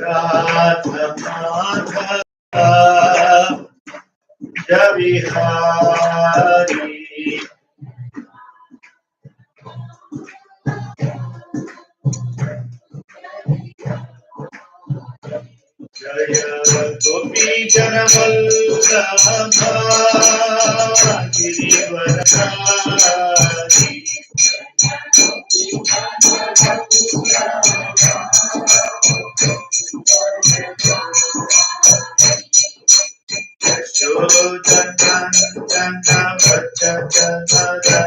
Radha Madhava Javihari Jaya Gopi Janavallabha Girivaradhari Yashodhanandana Vajjadhanara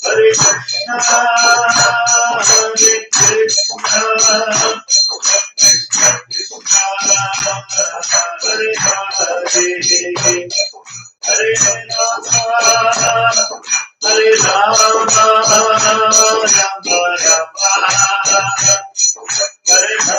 Hare Krishna, Hare Krishna, Hare Hare, Hare Rama, Hare Rama, Rama Rama, Hare Hare. Hare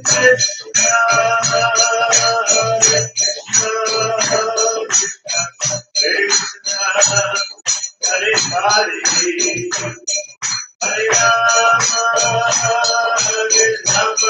Krishna, Hare Krishna, Krishna, Hare Hare, Hare Rama, Hare Rama,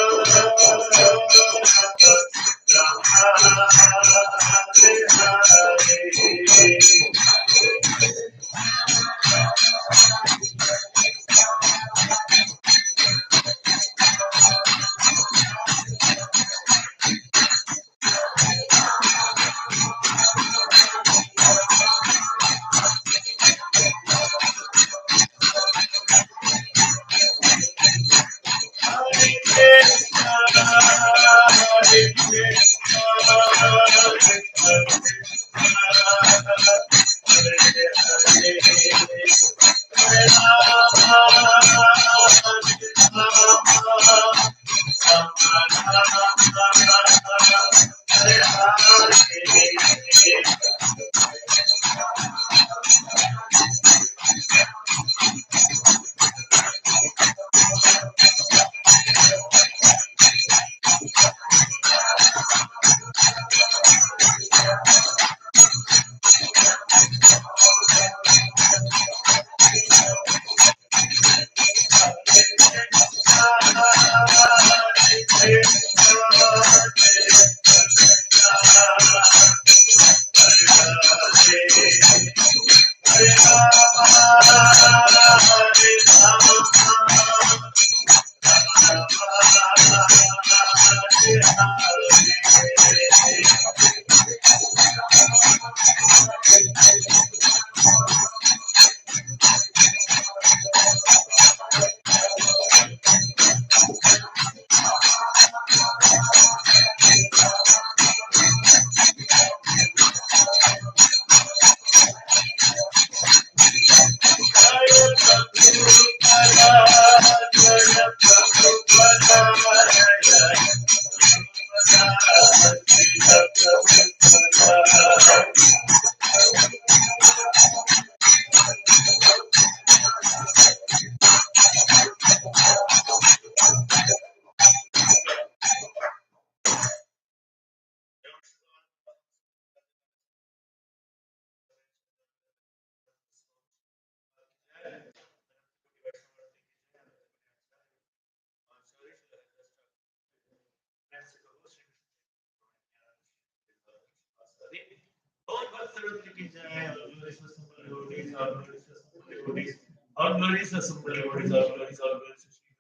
All glories to Simple Devotees, all glories to Sri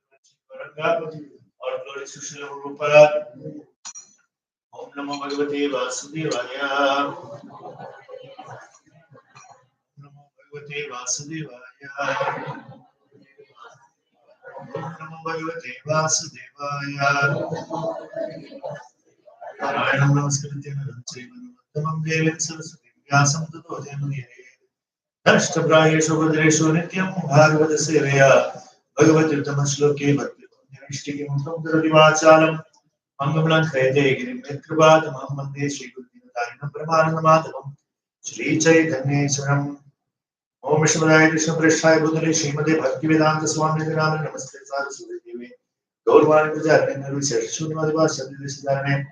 all glories to Srila Prabhupada. Om Namo Bhagavate Vasudevaya. Om Namo Bhagavate Vasudevaya. Om Namo Bhagavate Vasudevaya. Narayanam Namaskritya Naram Srimanam Devim Saraswati Vyasam Tato Jayamudire. Ashtaprayeshu Bhadreshu Nityam Bhagavata Sevaya. Bhagavad Gita Shloke Bhakti Nirishtikam Samdara Vachalam Mangalam Krede Girim Kripat Mahamande Sri.Govardhana Pramananda Madhavam Sri Chaitanya Om Vishwadaya Krishna Prasthaya Bhutale Srimade Bhaktivedanta Swami Nirama Namaste Saraswati Devi Gaurvani Pujarani Nirvishar Shunmadeva Sadhidhisharane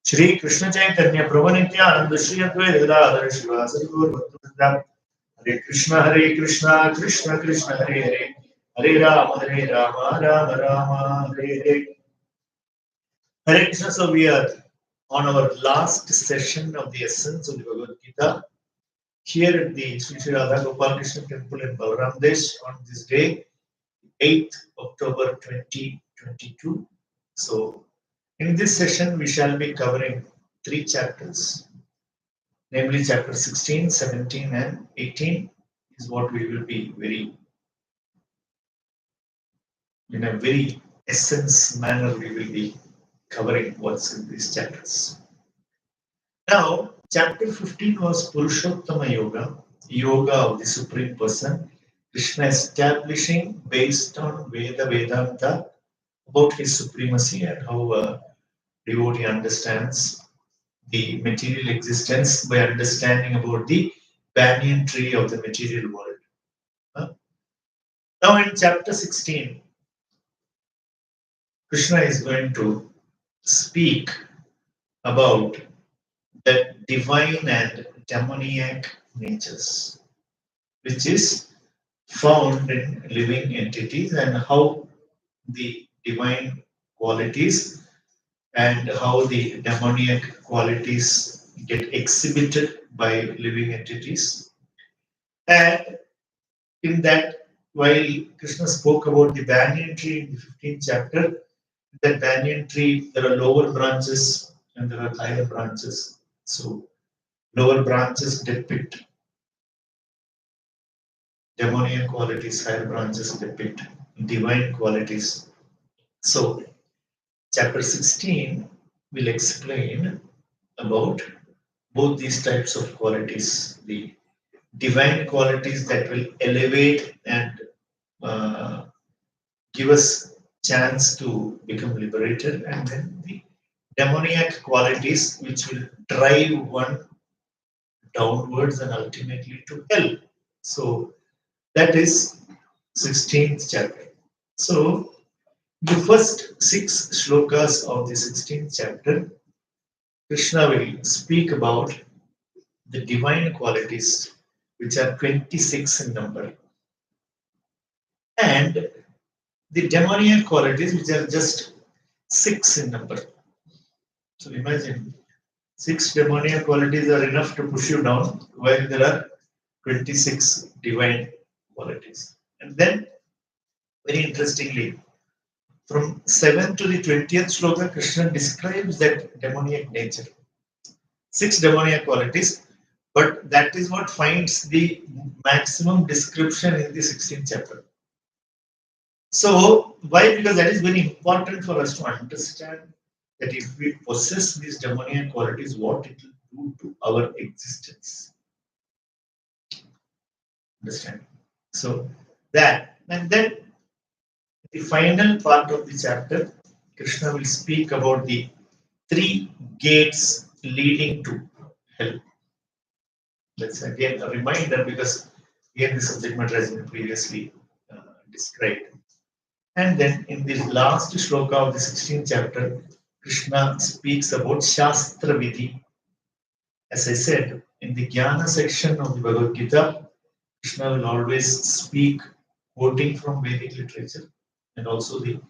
Shri Krishna Chaitanya Prabhu Nityananda Shri Advaita Gadadhara Shivasari Gaur Bhaktivinoda Hare Krishna Krishna Krishna Hare Hare Hare Rama Rama Rama Hare Hare. Hare Krishna. So we are on our last session of the essence of the Bhagavad Gita here at the Sri Radha Gopal Krishna Temple in Balaram Desh on this day, 8th October 2022. So in this session we shall be covering 3 chapters, namely chapter 16, 17 and 18 is what we will be in a very essence manner we will be covering what's in these chapters. Now, chapter 15 was Purushottama Yoga, Yoga of the Supreme Person, Krishna establishing based on Veda Vedanta about his supremacy and how a devotee understands the material existence by understanding about the banyan tree of the material world. Now, in chapter 16, Krishna is going to speak about the divine and demoniac natures, which is found in living entities, and how the divine qualities and how the demoniac qualities get exhibited by living entities. And in that, while Krishna spoke about the banyan tree in the 15th chapter, that banyan tree, there are lower branches and there are higher branches. So, lower branches depict demoniac qualities, higher branches depict divine qualities. So, chapter 16 will explain about both these types of qualities, the divine qualities that will elevate and give us chance to become liberated, and then the demoniac qualities which will drive one downwards and ultimately to hell. So that is 16th chapter. So the first 6 shlokas of the 16th chapter, Krishna will speak about the divine qualities, which are 26 in number, and the demoniac qualities, which are just 6 in number. So imagine 6 demoniac qualities are enough to push you down, while there are 26 divine qualities. And then, very interestingly, from 7th to the 20th shloka, Krishna describes that demoniac nature. 6 demoniac qualities, but that is what finds the maximum description in the 16th chapter. So, why? Because that is very important for us to understand that if we possess these demoniac qualities, what it will do to our existence. Understand? So, that, and then the final part of the chapter, Krishna will speak about the 3 gates leading to hell. That's again a reminder, because again the subject matter has been previously described. And then in the last shloka of the 16th chapter, Krishna speaks about Shastra Vidhi. As I said, in the Jnana section of the Bhagavad Gita, Krishna will always speak quoting from Vedic literature, and also the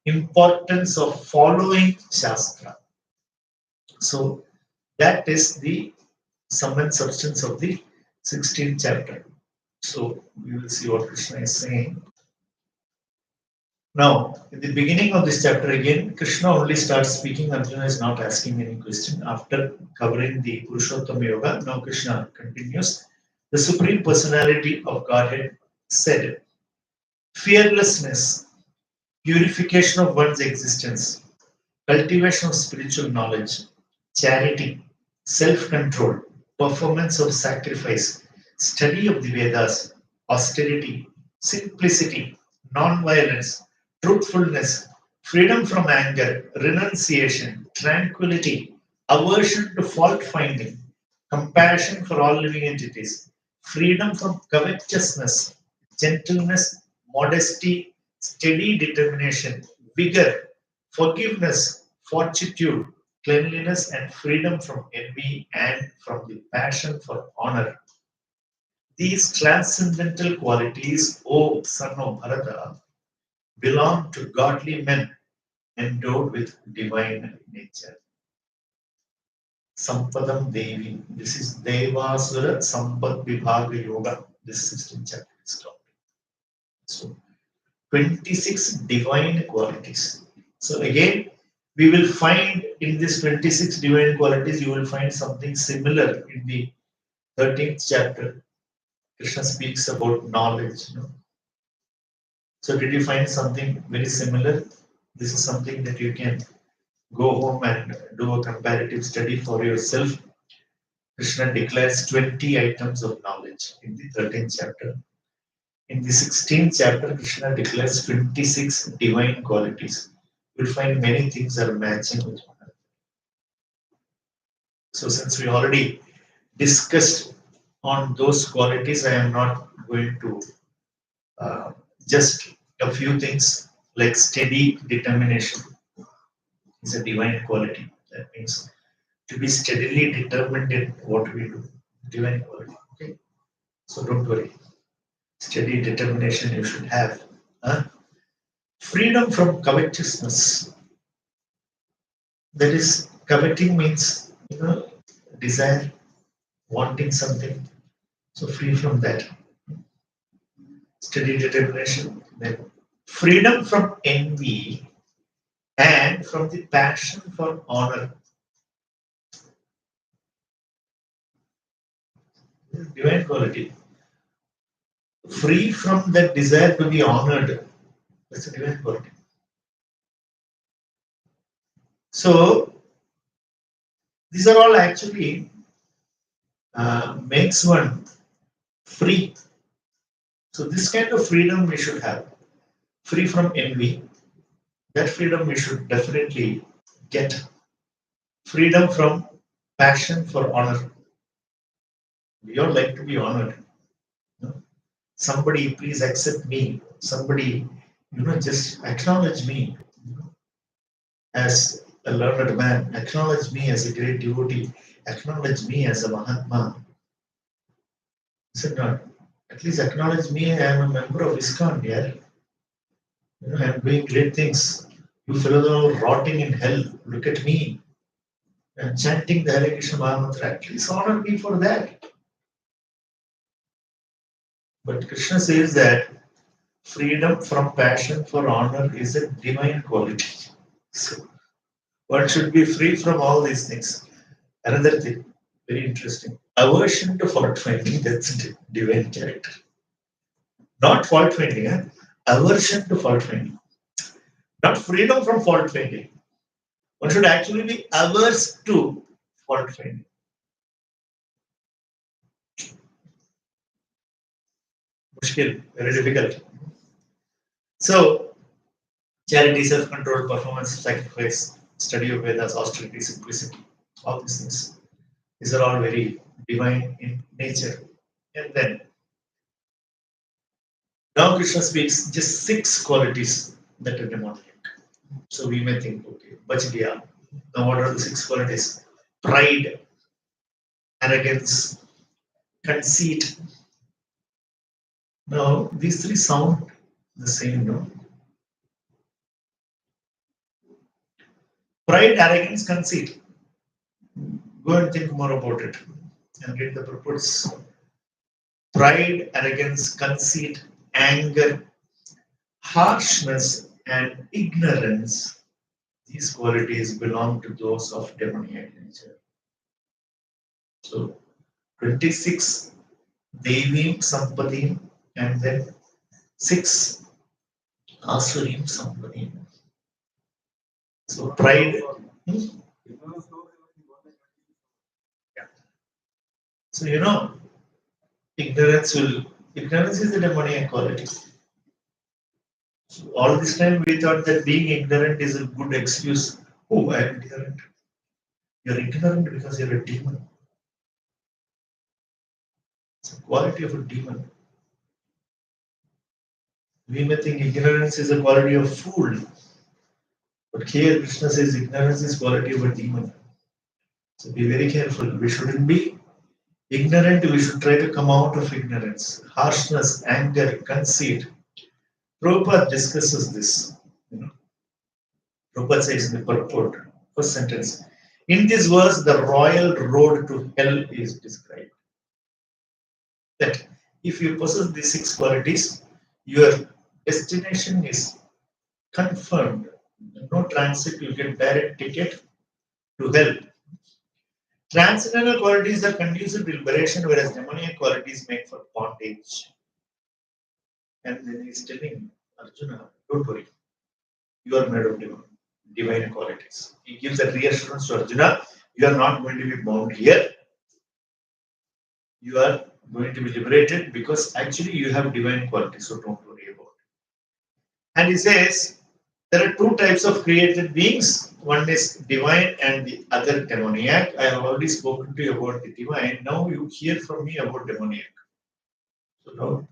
importance of following Shastra. So that is the sum and substance of the 16th chapter. So we will see what Krishna is saying. Now, in the beginning of this chapter, again, Krishna only starts speaking. Arjuna is not asking any question. After covering the Purushottama Yoga, now Krishna continues. The Supreme Personality of Godhead said, fearlessness, purification of one's existence, cultivation of spiritual knowledge, charity, self control, performance of sacrifice, study of the Vedas, austerity, simplicity, non violence, truthfulness, freedom from anger, renunciation, tranquility, aversion to fault finding, compassion for all living entities, freedom from covetousness, gentleness, modesty, steady determination, vigor, forgiveness, fortitude, cleanliness, and freedom from envy and from the passion for honor. These transcendental qualities, O son of Bharata, belong to godly men endowed with divine nature. Sampadam Devi. This is Devasura Sampad Vibhaga Yoga. This 16th chapter is called. So 26 divine qualities. So again, we will find in this 26 divine qualities, you will find something similar in the 13th chapter. Krishna speaks about knowledge. So did you find something very similar? This is something that you can go home and do a comparative study for yourself. Krishna declares 20 items of knowledge in the 13th chapter. In the 16th chapter, Krishna declares 26 divine qualities. You'll find many things are matching with one another. So since we already discussed on those qualities, I am not going to just a few things like steady determination is a divine quality. That means to be steadily determined in what we do. Divine quality. Okay. So don't worry. Steady determination you should have. Huh? Freedom from covetousness. That is, coveting means desire, wanting something. So free from that. Steady determination. Then freedom from envy and from the passion for honor. Divine quality. Free from that desire to be honored. That's a divine quality. So these are all actually makes one free. So this kind of freedom we should have. Free from envy. That freedom we should definitely get. Freedom from passion for honor. We all like to be honored. Somebody please accept me. Somebody, just acknowledge me as a learned man. Acknowledge me as a great devotee. Acknowledge me as a Mahatma. Is it not? At least acknowledge me. I am a member of ISKCON here. I am doing great things. You fellows are all rotting in hell. Look at me. I am chanting the Hare Krishna Mahamantra. At least honor me for that. But Krishna says that freedom from passion for honor is a divine quality. So one should be free from all these things. Another thing, very interesting. Aversion to fault finding, that's a divine character. Not fault finding, aversion to fault finding. Not freedom from fault finding. One should actually be averse to fault finding. Mushkil, very difficult. So, charity, self-control, performance, sacrifice, study of Vedas, austerity, simplicity, all these things. These are all very divine in nature. And then, now Krishna speaks just 6 qualities that are demonic. So we may think, okay, Bajdiya. Now what are the 6 qualities? Pride, arrogance, conceit. Now these 3 sound the same, no? Pride, arrogance, conceit. Go and think more about it. And read the purports. Pride, arrogance, conceit, anger, harshness, and ignorance. These qualities belong to those of demoniac nature. So 26 Devim Sampadim and then 6 Asurim Sampadim. So pride. Yeah. So ignorance is the demoniac quality. So all this time we thought that being ignorant is a good excuse. Oh, I am ignorant. You're ignorant because you're a demon. It's a quality of a demon. We may think ignorance is a quality of fool, but here Krishna says ignorance is quality of a demon. So be very careful. We shouldn't be ignorant. We should try to come out of ignorance. Harshness, anger, conceit. Prabhupada discusses this. Prabhupada says in the purport, first sentence. In this verse, the royal road to hell is described. That if you possess these 6 qualities, your destination is confirmed. No transit, you get direct ticket to hell. Transcendental qualities are conducive to liberation, whereas demoniac qualities make for bondage. And then he's telling Arjuna, don't worry, you are made of divine qualities. He gives that reassurance to Arjuna, you are not going to be bound here. You are going to be liberated because actually you have divine qualities, so don't worry about it. And he says, there are 2 types of created beings. One is divine and the other demoniac. I have already spoken to you about the divine. Now you hear from me about demoniac. So now,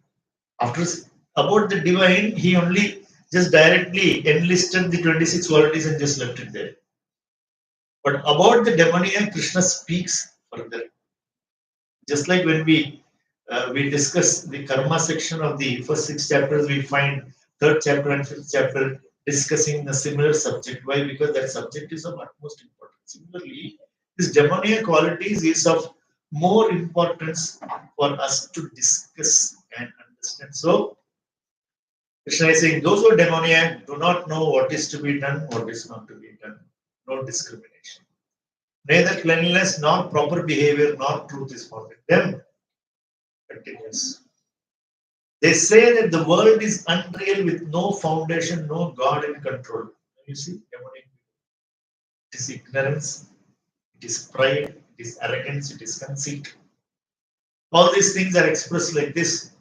about the divine, he only just directly enlisted the 26 qualities and just left it there. But about the demoniac, Krishna speaks further. Just like when we discuss the karma section of the first 6 chapters, we find 3rd chapter and 5th chapter discussing a similar subject. Why? Because that subject is of utmost importance. Similarly, this demoniac qualities is of more importance for us to discuss and understand. So, Krishna is saying, those who are demoniac do not know what is to be done, what is not to be done. No discrimination. Neither cleanliness, nor proper behavior, nor truth is found in them. Continues. They say that the world is unreal with no foundation, no God in control. You see, demonic. It is ignorance, it is pride, it is arrogance, it is conceit. All these things are expressed like this.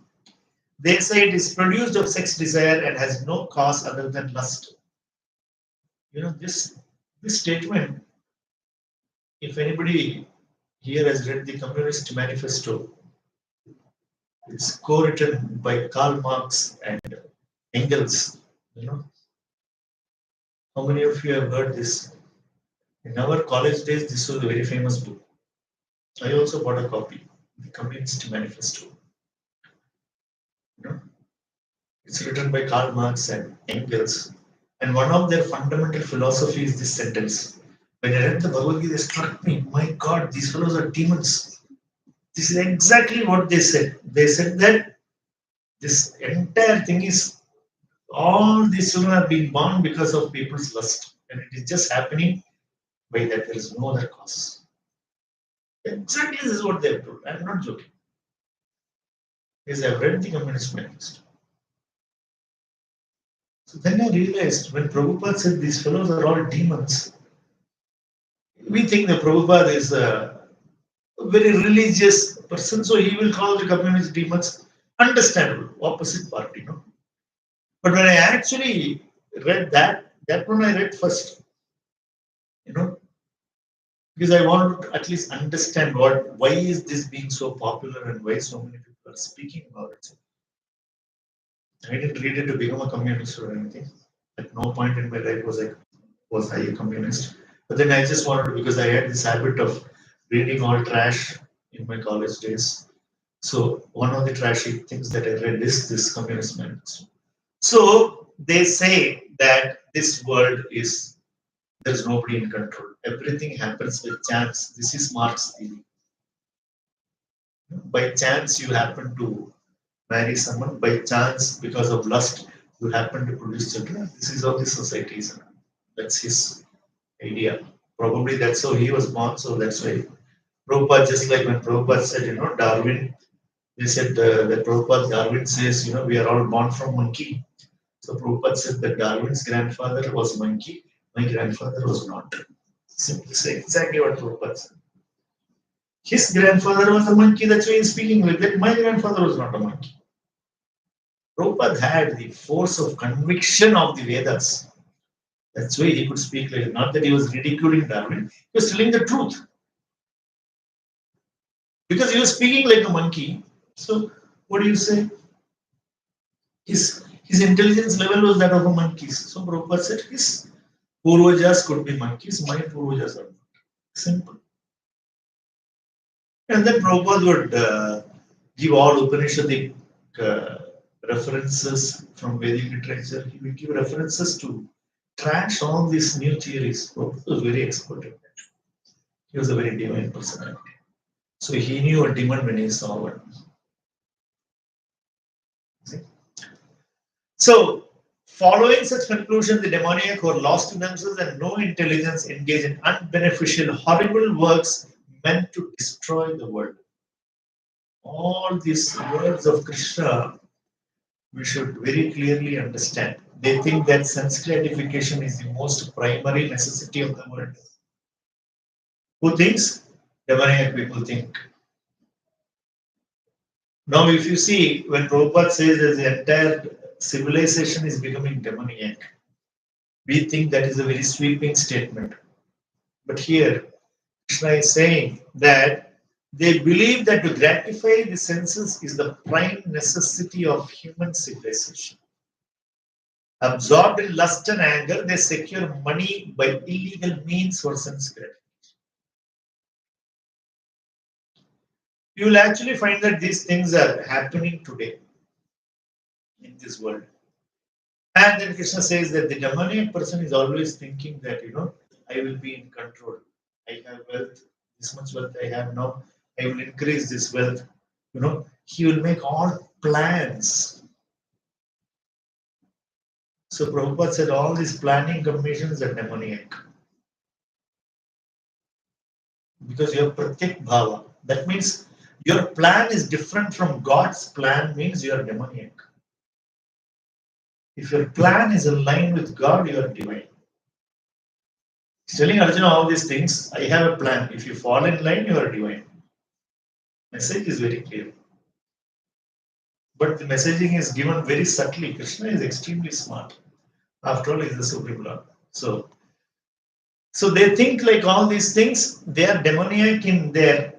They say it is produced of sex desire and has no cause other than lust. This statement, if anybody here has read the Communist Manifesto, it's co-written by Karl Marx and Engels. How many of you have heard this? In our college days, this was a very famous book. I also bought a copy, the Communist Manifesto. It's written by Karl Marx and Engels. And one of their fundamental philosophy is this sentence. When I read the Bhagavad Gita, it struck me, my God, these fellows are demons. This is exactly what they said. They said that this entire thing is, all these children are being born because of people's lust. And it is just happening by that. There is no other cause. Exactly this is what they have told. I am not joking. Because I have read the Communist Manifesto. So then I realized when Prabhupada said these fellows are all demons, we think that Prabhupada is a very religious person, so he will call the communist demons. Understandable, opposite party, no? But when I actually read that one I read first, because I want to at least understand why is this being so popular and why so many people are speaking about it. I didn't read it to become a communist or anything. At no point in my life was I a communist. But then I just wanted to, because I had this habit of reading all trash in my college days. So one of the trashy things that I read is this Communist Manifesto. So they say that this world is, there's nobody in control. Everything happens with chance. This is Marx's theory. By chance, you happen to marry someone. By chance, because of lust, you happen to produce children. This is how the society is. That's his idea. Probably that's how he was born. So that's why Prabhupada, just like when Prabhupada said, Darwin, they said that Prabhupada, Darwin says, we are all born from monkey. So Prabhupada said that Darwin's grandfather was monkey, my grandfather was not. Simply say exactly what Prabhupada said. His grandfather was a monkey, that's why he's speaking like that. My grandfather was not a monkey. Prabhupada had the force of conviction of the Vedas. That's why he could speak like that. Not that he was ridiculing Darwin, he was telling the truth. Because he was speaking like a monkey. So what do you say? His intelligence level was that of a monkey. So Prabhupada said his Purvajas could be monkeys, my Purvajas are not. Simple. And then Prabhupada would give all Upanishadic references from Vedic literature. He would give references to trash all these new theories. Prabhupada was very expert in that. He was a very divine personality. So he knew a demon when he saw one. See? So, following such conclusion, the demoniac who are lost to themselves and no intelligence engage in unbeneficial, horrible works meant to destroy the world. All these words of Krishna, we should very clearly understand. They think that sense gratification is the most primary necessity of the world. Who thinks? Demoniac people think. Now, if you see, when Prabhupada says that the entire civilization is becoming demoniac, we think that is a very sweeping statement. But here, Krishna is saying that they believe that to gratify the senses is the prime necessity of human civilization. Absorbed in lust and anger, they secure money by illegal means for sense gratification. You will actually find that these things are happening today in this world. And then Krishna says that the demoniac person is always thinking that, I will be in control. I have wealth, this much wealth I have now, I will increase this wealth. He will make all plans. So Prabhupada said all these planning combinations are demoniac. Because you have Pratyak Bhava. That means your plan is different from God's plan, means you are demoniac. If your plan is in line with God, you are divine. He's telling Arjuna all these things. I have a plan. If you fall in line, you are divine. Message is very clear. But the messaging is given very subtly. Krishna is extremely smart. After all, he is the Supreme Lord. So they think like all these things, they are demoniac in their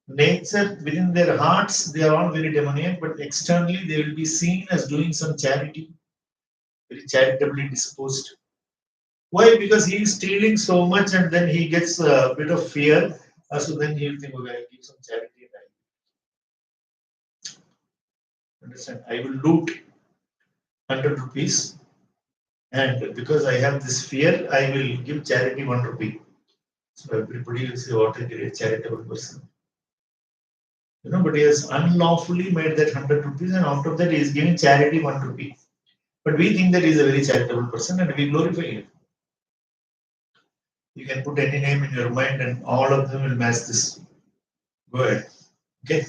nature, within their hearts, they are all very demoniac, but externally they will be seen as doing some charity, very charitably disposed. Why? Because he is stealing so much and then he gets a bit of fear. So then he will think, okay, I'll give some charity. Understand? I will loot 100 rupees and because I have this fear, I will give charity 1 rupee. So everybody will say, what a great charitable person. But he has unlawfully made that 100 rupees and out of that he is giving charity 1 rupee. But we think that he is a very charitable person and we glorify him. You can put any name in your mind and all of them will match this. Go ahead. Okay.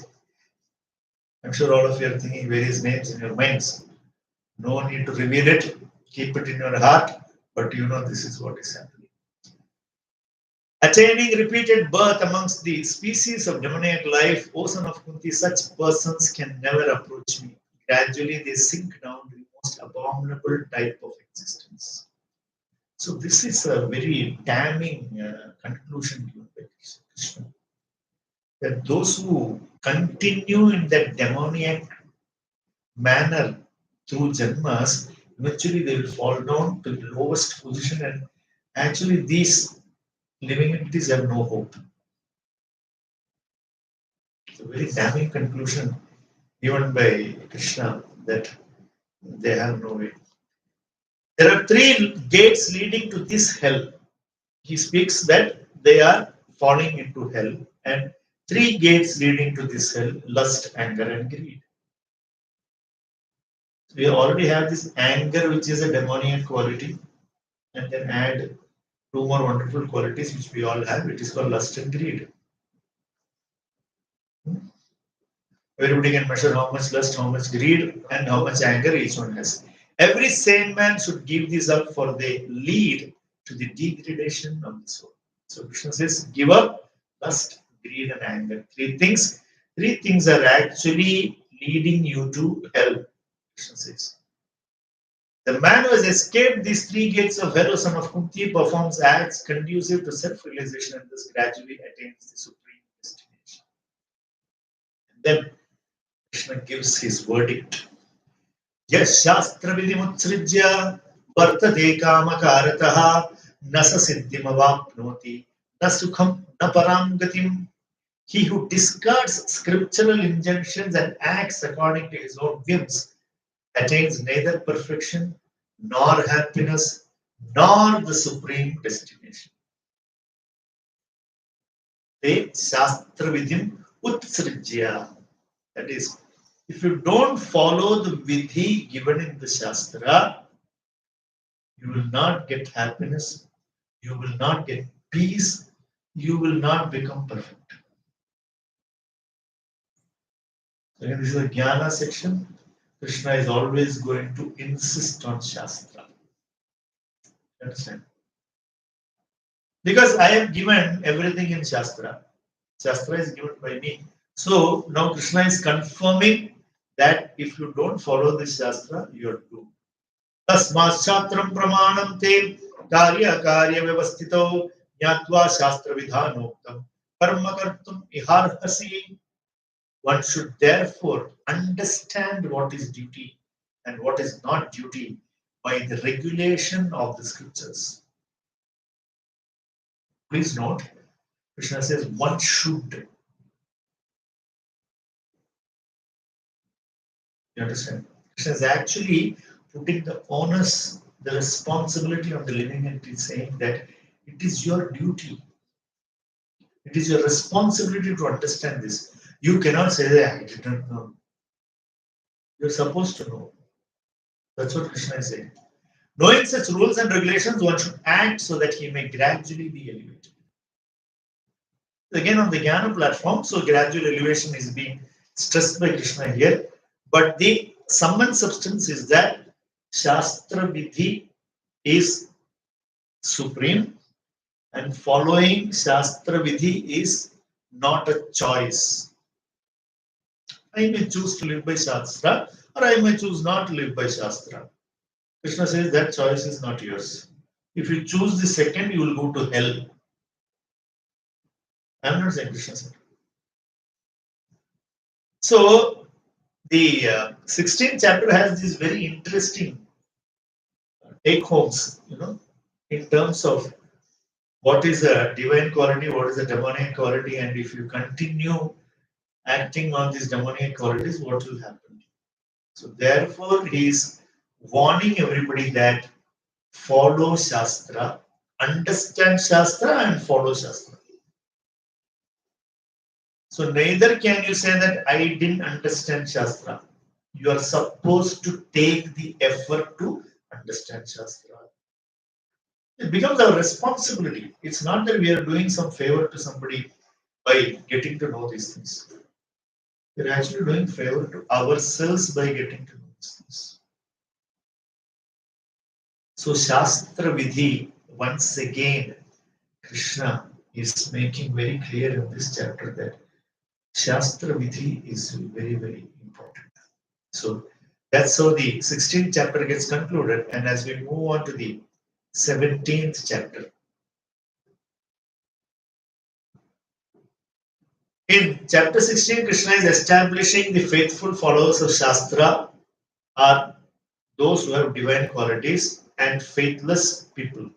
I'm sure all of you are thinking various names in your minds. No need to reveal it. Keep it in your heart. But this is what is happening. Attaining repeated birth amongst the species of demoniac life, O son of Kunti, such persons can never approach me. Gradually they sink down to the most abominable type of existence. So this is a very damning conclusion given by Krishna. That those who continue in that demoniac manner through janmas, eventually they will fall down to the lowest position and actually these living entities have no hope. It's a very damning conclusion given by Krishna that they have no way. There are 3 gates leading to this hell. He speaks that they are falling into hell and Three gates leading to this hell: lust, anger, and greed. We already have this anger, which is a demoniac quality, and then add two more wonderful qualities which we all have. It is called lust and greed. Everybody can measure how much lust, how much greed, and how much anger each one has. Every sane man should give these up, for they lead to the degradation of the soul. So Krishna says, give up lust, greed, and anger. Three things. Three things are actually leading you to hell. Krishna says. The man who has escaped these three gates of hell, O son of Kunti, performs acts conducive to self-realization and thus gradually attains the supreme destination. And then Krishna gives his verdict. Yes, Shastra Vidimutsrijya Vartate Kamakarataha Nasa Siddhimavapnoti Nasukham Naparangatim. He who discards scriptural injunctions and acts according to his own whims attains neither perfection, nor happiness, nor the supreme destination. Te Shastra Vidim Utsrijya. That is, if you don't follow the vidhi given in the Shastra, you will not get happiness, you will not get peace, you will not become perfect. So again, this is a Jnana section. Krishna is always going to insist on Shastra. Understand? Because I have given everything in Shastra. Shastra is given by me. So now Krishna is confirming that if you don't follow this Shastra, you are doomed. Tasmas Shatram Pramanam Te Karya Karya Vyavastito Nyatva Shastra Vidhanoktam Karma Kartum Iharhasi. One should therefore understand what is duty and what is not duty by the regulation of the scriptures. Please note, Krishna says one should. You understand? Krishna is actually putting the onus, the responsibility on the living entity, saying that it is your duty. It is your responsibility to understand this. You cannot say that I did not know. You're supposed to know. That's what Krishna is saying. Knowing such rules and regulations, one should act so that he may gradually be elevated. Again, on the Jnana platform, so gradual elevation is being stressed by Krishna here. But the sum and substance is that Shastra Vidhi is supreme, and following Shastra Vidhi is not a choice. I may choose to live by Shastra, or I may choose not to live by Shastra. Krishna says that choice is not yours. If you choose the second, you will go to hell. I am not saying Krishna said. So, the 16th chapter has these very interesting take homes, in terms of what is a divine quality, what is a demonic quality, and if you continue acting on these demonic qualities, what will happen? So, therefore, he is warning everybody that follow Shastra, understand Shastra, and follow Shastra. So, neither can you say that I didn't understand Shastra. You are supposed to take the effort to understand Shastra. It becomes our responsibility. It's not that we are doing some favor to somebody by getting to know these things. We're actually doing favor to ourselves by getting to know these things. So Shastra Vidhi, once again, Krishna is making very clear in this chapter that Shastra Vidhi is very, very important. So that's how the 16th chapter gets concluded. And as we move on to the 17th chapter, in chapter 16, Krishna is establishing the faithful followers of Shastra are those who have divine qualities, and faithless people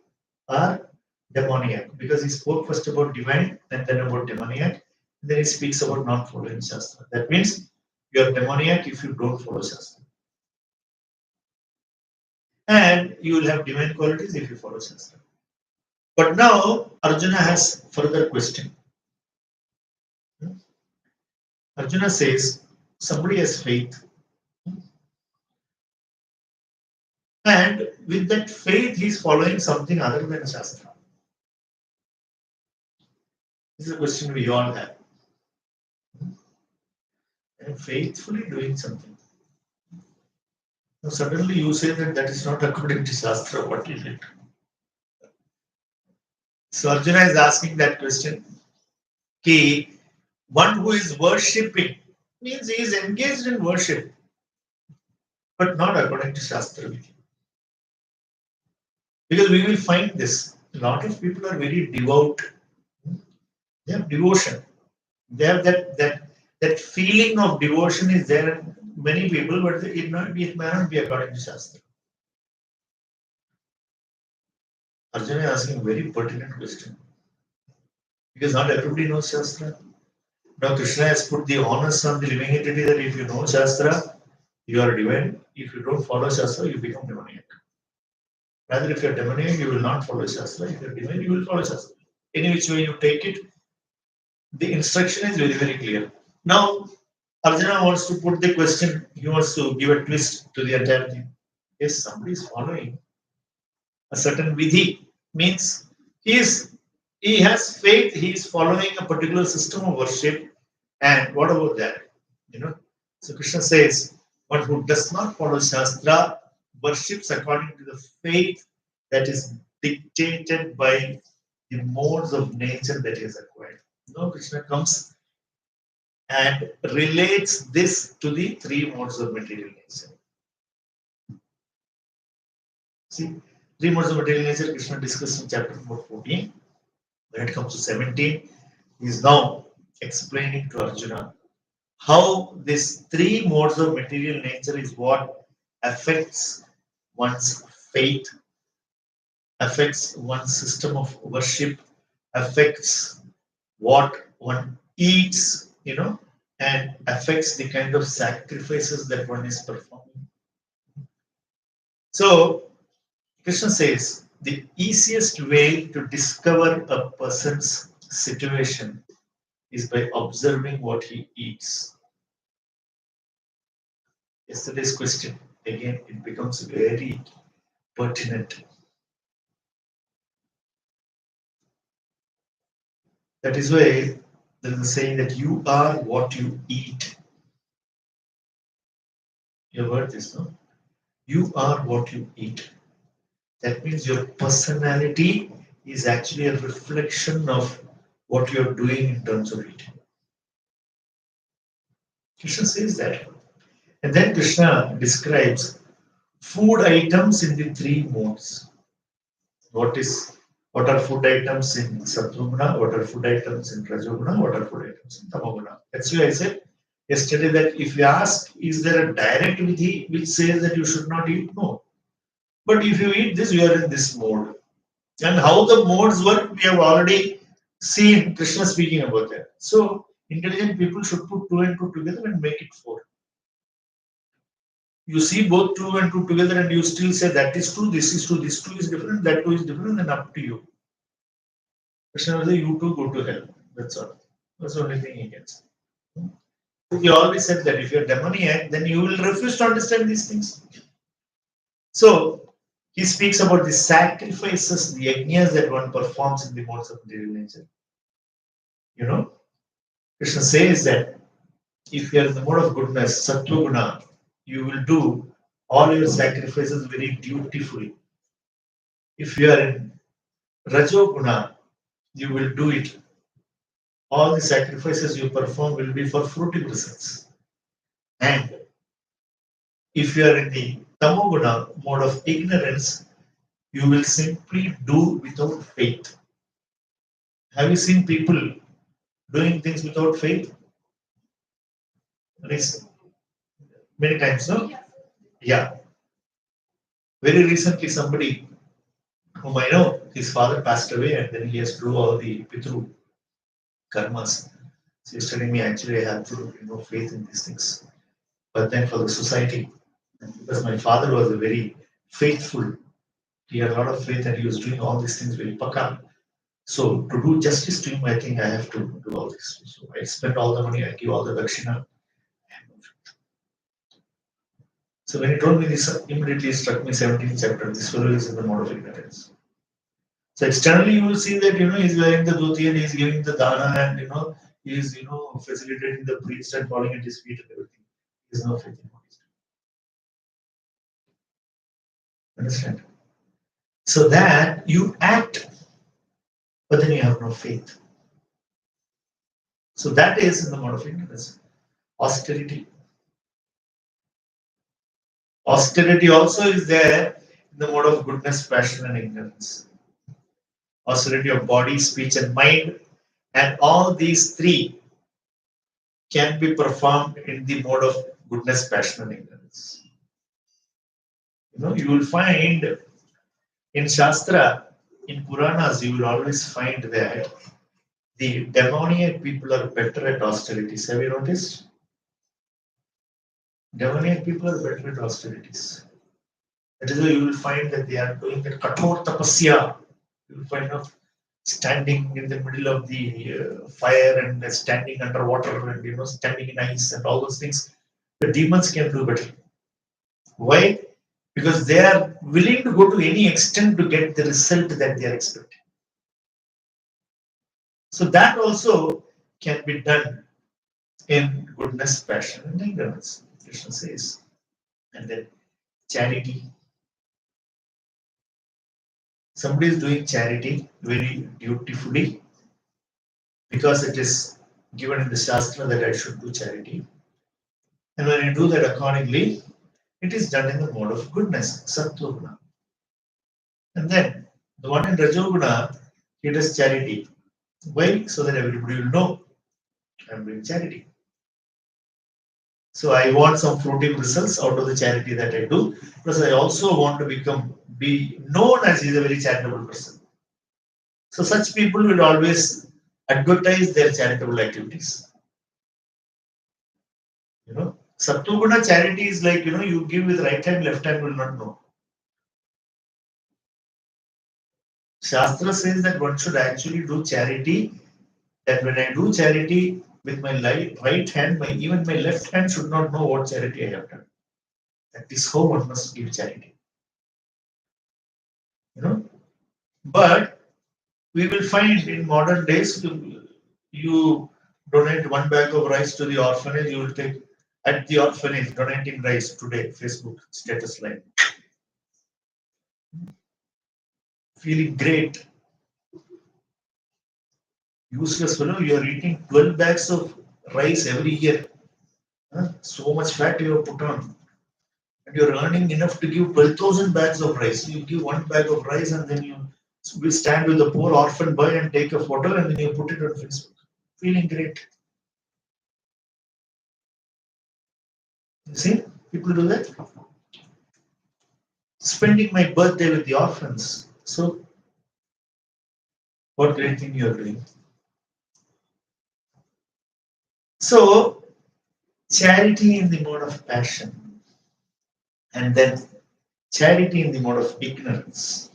are demoniac, because he spoke first about divine and then about demoniac. Then he speaks about not following Shastra. That means you are demoniac if you don't follow Shastra. And you will have divine qualities if you follow Shastra. But now Arjuna has further question. Arjuna says, somebody has faith, and with that faith, he is following something other than Shastra. This is a question we all have. And faithfully doing something. Now, suddenly you say that that is not according to Shastra. What is it? So Arjuna is asking that question. Ki, one who is worshipping means he is engaged in worship, but not according to Shastra. Because we will find this. A lot of people are very devout. They have devotion. They have that feeling of devotion is there in many people, but it may not be according to Shastra. Arjuna is asking a very pertinent question. Because not everybody knows Shastra. Now Krishna has put the onus on the living entity that if you know Shastra, you are divine. If you don't follow Shastra, you become demoniac. Rather, if you are demoniac, you will not follow Shastra. If you are divine, you will follow Shastra. Any which way you take it, the instruction is very, very clear. Now, Arjuna wants to put the question, he wants to give a twist to the entire thing. Yes, somebody is following a certain vidhi, means he has faith, he is following a particular system of worship, and what about that? You know, so Krishna says, one who does not follow Shastra worships according to the faith that is dictated by the modes of nature that he has acquired. Now Krishna comes and relates this to the three modes of material nature. See, three modes of material nature Krishna discussed in chapter number 14. When it comes to 17, he is now explaining to Arjuna how these three modes of material nature is what affects one's faith, affects one's system of worship, affects what one eats, and affects the kind of sacrifices that one is performing. So, Krishna says the easiest way to discover a person's situation is by observing what he eats. Yesterday's question, again, it becomes very pertinent. That is why there is a saying that you are what you eat. You have heard this, no? You are what you eat. That means your personality is actually a reflection of what you are doing in terms of eating. Krishna says that. And then Krishna describes food items in the three modes. What are food items in Sattva-guna, what are food items in Rajoguna, what are food items in Tamoguna. That's why I said yesterday that if you ask, is there a direct vidhi which says that you should not eat? No. But if you eat this, you are in this mode. And how the modes work, we have already seen Krishna speaking about that. So, intelligent people should put two and two together and make it four. You see both two and two together and you still say that is two, this is two, this two is different, that two is different, then up to you. Krishna will say, you two go to hell. That's all. That's the only thing he can say. He always said that if you're demoniac, then you will refuse to understand these things. So, he speaks about the sacrifices, the yajnas that one performs in the modes of material nature. Krishna says that if you are in the mode of goodness, Sattva Guna, you will do all your sacrifices very dutifully. If you are in Rajoguna, you will do it. All the sacrifices you perform will be for fruitive And if you are in the Tamoguna mode of ignorance, you will simply do without faith. Have you seen people doing things without faith? Many times, no? Yeah. Very recently, somebody whom I know, his father passed away and then he has to do all the Pitru karmas. So he's telling me, actually, I have to faith in these things. But then for the society, because my father was a very faithful, he had a lot of faith and he was doing all these things very pakka. So to do justice to him, I think I have to do all this. So I spend all the money, I give all the dakshina. So when he told me this, immediately struck me 17th chapter. This fellow is in the mode of ignorance. So externally, you will see that he's wearing the dhoti and he's giving the dana and he's facilitating the priest and falling at his feet and everything. He has no faith in what he's doing. Understand? So that you act, but then you have no faith. So that is in the mode of ignorance. Austerity. Austerity also is there in the mode of goodness, passion, and ignorance. Austerity of body, speech, and mind, and all these three can be performed in the mode of goodness, passion, and ignorance. You will find in Shastra, in Puranas, you will always find that the demoniac people are better at austerities. Have you noticed? Demoniac people are better at austerities. That is why you will find that they are doing the kathor tapasya. You will find standing in the middle of the fire and standing underwater and standing in ice and all those things. The demons can do better. Why? Because they are willing to go to any extent to get the result that they are expecting. So that also can be done in goodness, passion, and ignorance, Krishna says. And then charity. Somebody is doing charity very dutifully because it is given in the Shastra that I should do charity. And when you do that accordingly, it is done in the mode of goodness, Sattva. And then the one in Rajoguna, he does charity. Why? So that everybody will know I'm doing charity. So I want some fruitive results out of the charity that I do. Plus, I also want to be known as he's a very charitable person. So such people will always advertise their charitable activities. Sattva charity is like you give with right hand, left hand will not know. Shastra says that one should actually do charity. That when I do charity with my right hand, even my left hand should not know what charity I have done. That is how one must give charity. But we will find in modern days, you donate 1 bag of rice to the orphanage, you will take at the orphanage donating rice today, Facebook status line. Feeling great. Useless fellow, you are eating 12 bags of rice every year. So much fat you have put on. And you're earning enough to give 12,000 bags of rice. You give 1 bag of rice and then you will stand with the poor orphan boy and take a photo and then you put it on Facebook. Feeling great. You see, people do that. Spending my birthday with the orphans. So, what great thing you are doing. So, charity in the mode of passion, and then charity in the mode of ignorance.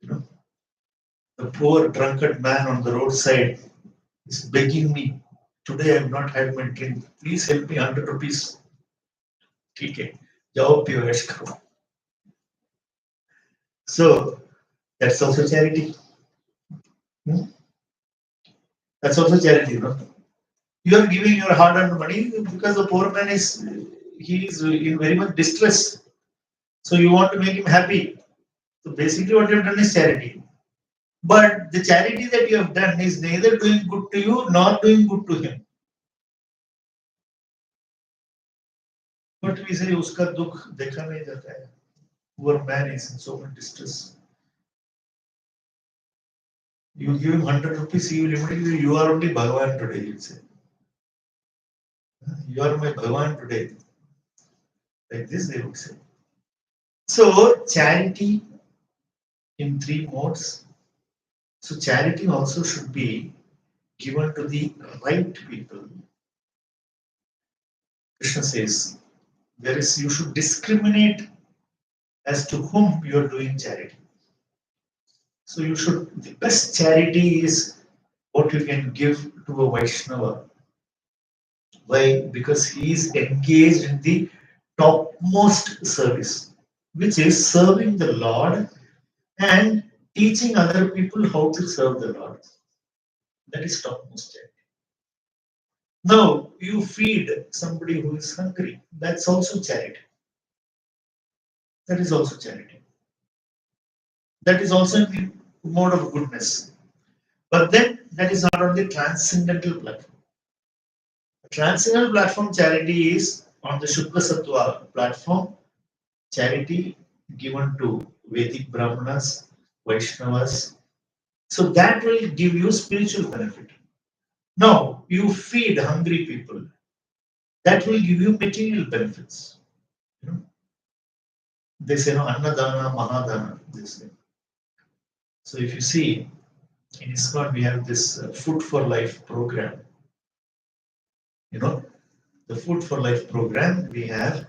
The poor drunkard man on the roadside is begging me, today I have not had my drink. Please help me 100 rupees. Okay, jao piyo ऐश करो. So that's also charity. That's also charity, You are giving your hard-earned money because the poor man is in very much distress. So you want to make him happy. So basically what you have done is charity. But the charity that you have done is neither doing good to you nor doing good to him. But we say uska dukh dekha nahi jata hai. Poor man is in so much distress. You give him 100 rupees, he will immediately, you are only Bhagavan today, he'll say. You are my Bhagavan today. Like this they would say. So charity in 3 modes. So charity also should be given to the right people. Krishna says, you should discriminate as to whom you are doing charity. So the best charity is what you can give to a Vaishnava. Why? Because he is engaged in the topmost service, which is serving the Lord and teaching other people how to serve the Lord. That is topmost charity. Now, you feed somebody who is hungry. That's also charity. That is also charity. That is also in the mode of goodness. But then that is not on the transcendental platform. The transcendental platform charity is on the Shuddha Sattva platform, charity given to Vedic Brahmanas, Vaishnavas. So that will give you spiritual benefit. Now, you feed hungry people. That will give you material benefits. You know, they say, no, Annadana, Mahadana. They say. So if you see, in ISKCON, we have this Food for Life program. You know, the Food for Life program we have,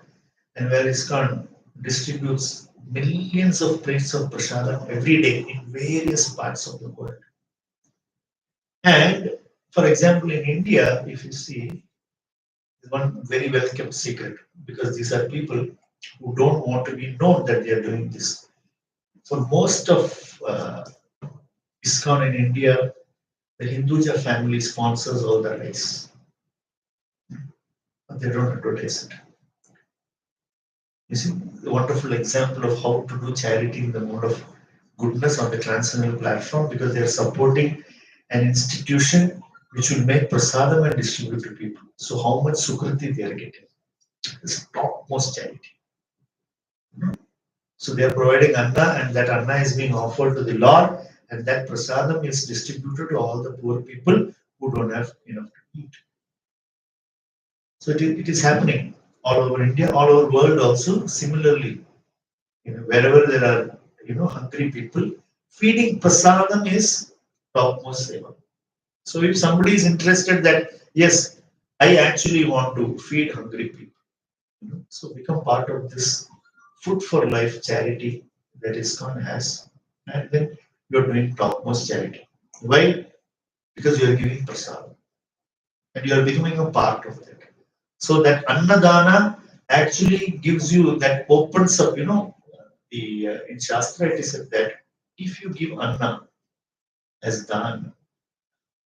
and where ISKCON distributes millions of plates of prasadam every day in various parts of the world. And for example, in India, if you see, one very well kept secret, because these are people who don't want to be known that they are doing this. For most of ISKCON in India, the Hinduja family sponsors all the rice, but they don't advertise it. You see, a wonderful example of how to do charity in the mode of goodness on the transcendental platform, because they are supporting an institution which will make prasadam and distribute to people. So how much sukriti they are getting? It's topmost charity. So they are providing anna, and that anna is being offered to the Lord, and that prasadam is distributed to all the poor people who don't have enough to eat. So it is happening all over India, all over world also. Similarly, wherever there are hungry people, feeding prasadam is topmost seva. So if somebody is interested that yes, I actually want to feed hungry people, so become part of this Food for Life charity that ISKCON has, and then you're doing topmost charity. Why? Because you are giving prasad and you are becoming a part of that. So that Annadana actually gives you, that opens up, the in Shastra it is said that if you give Anna as Dan,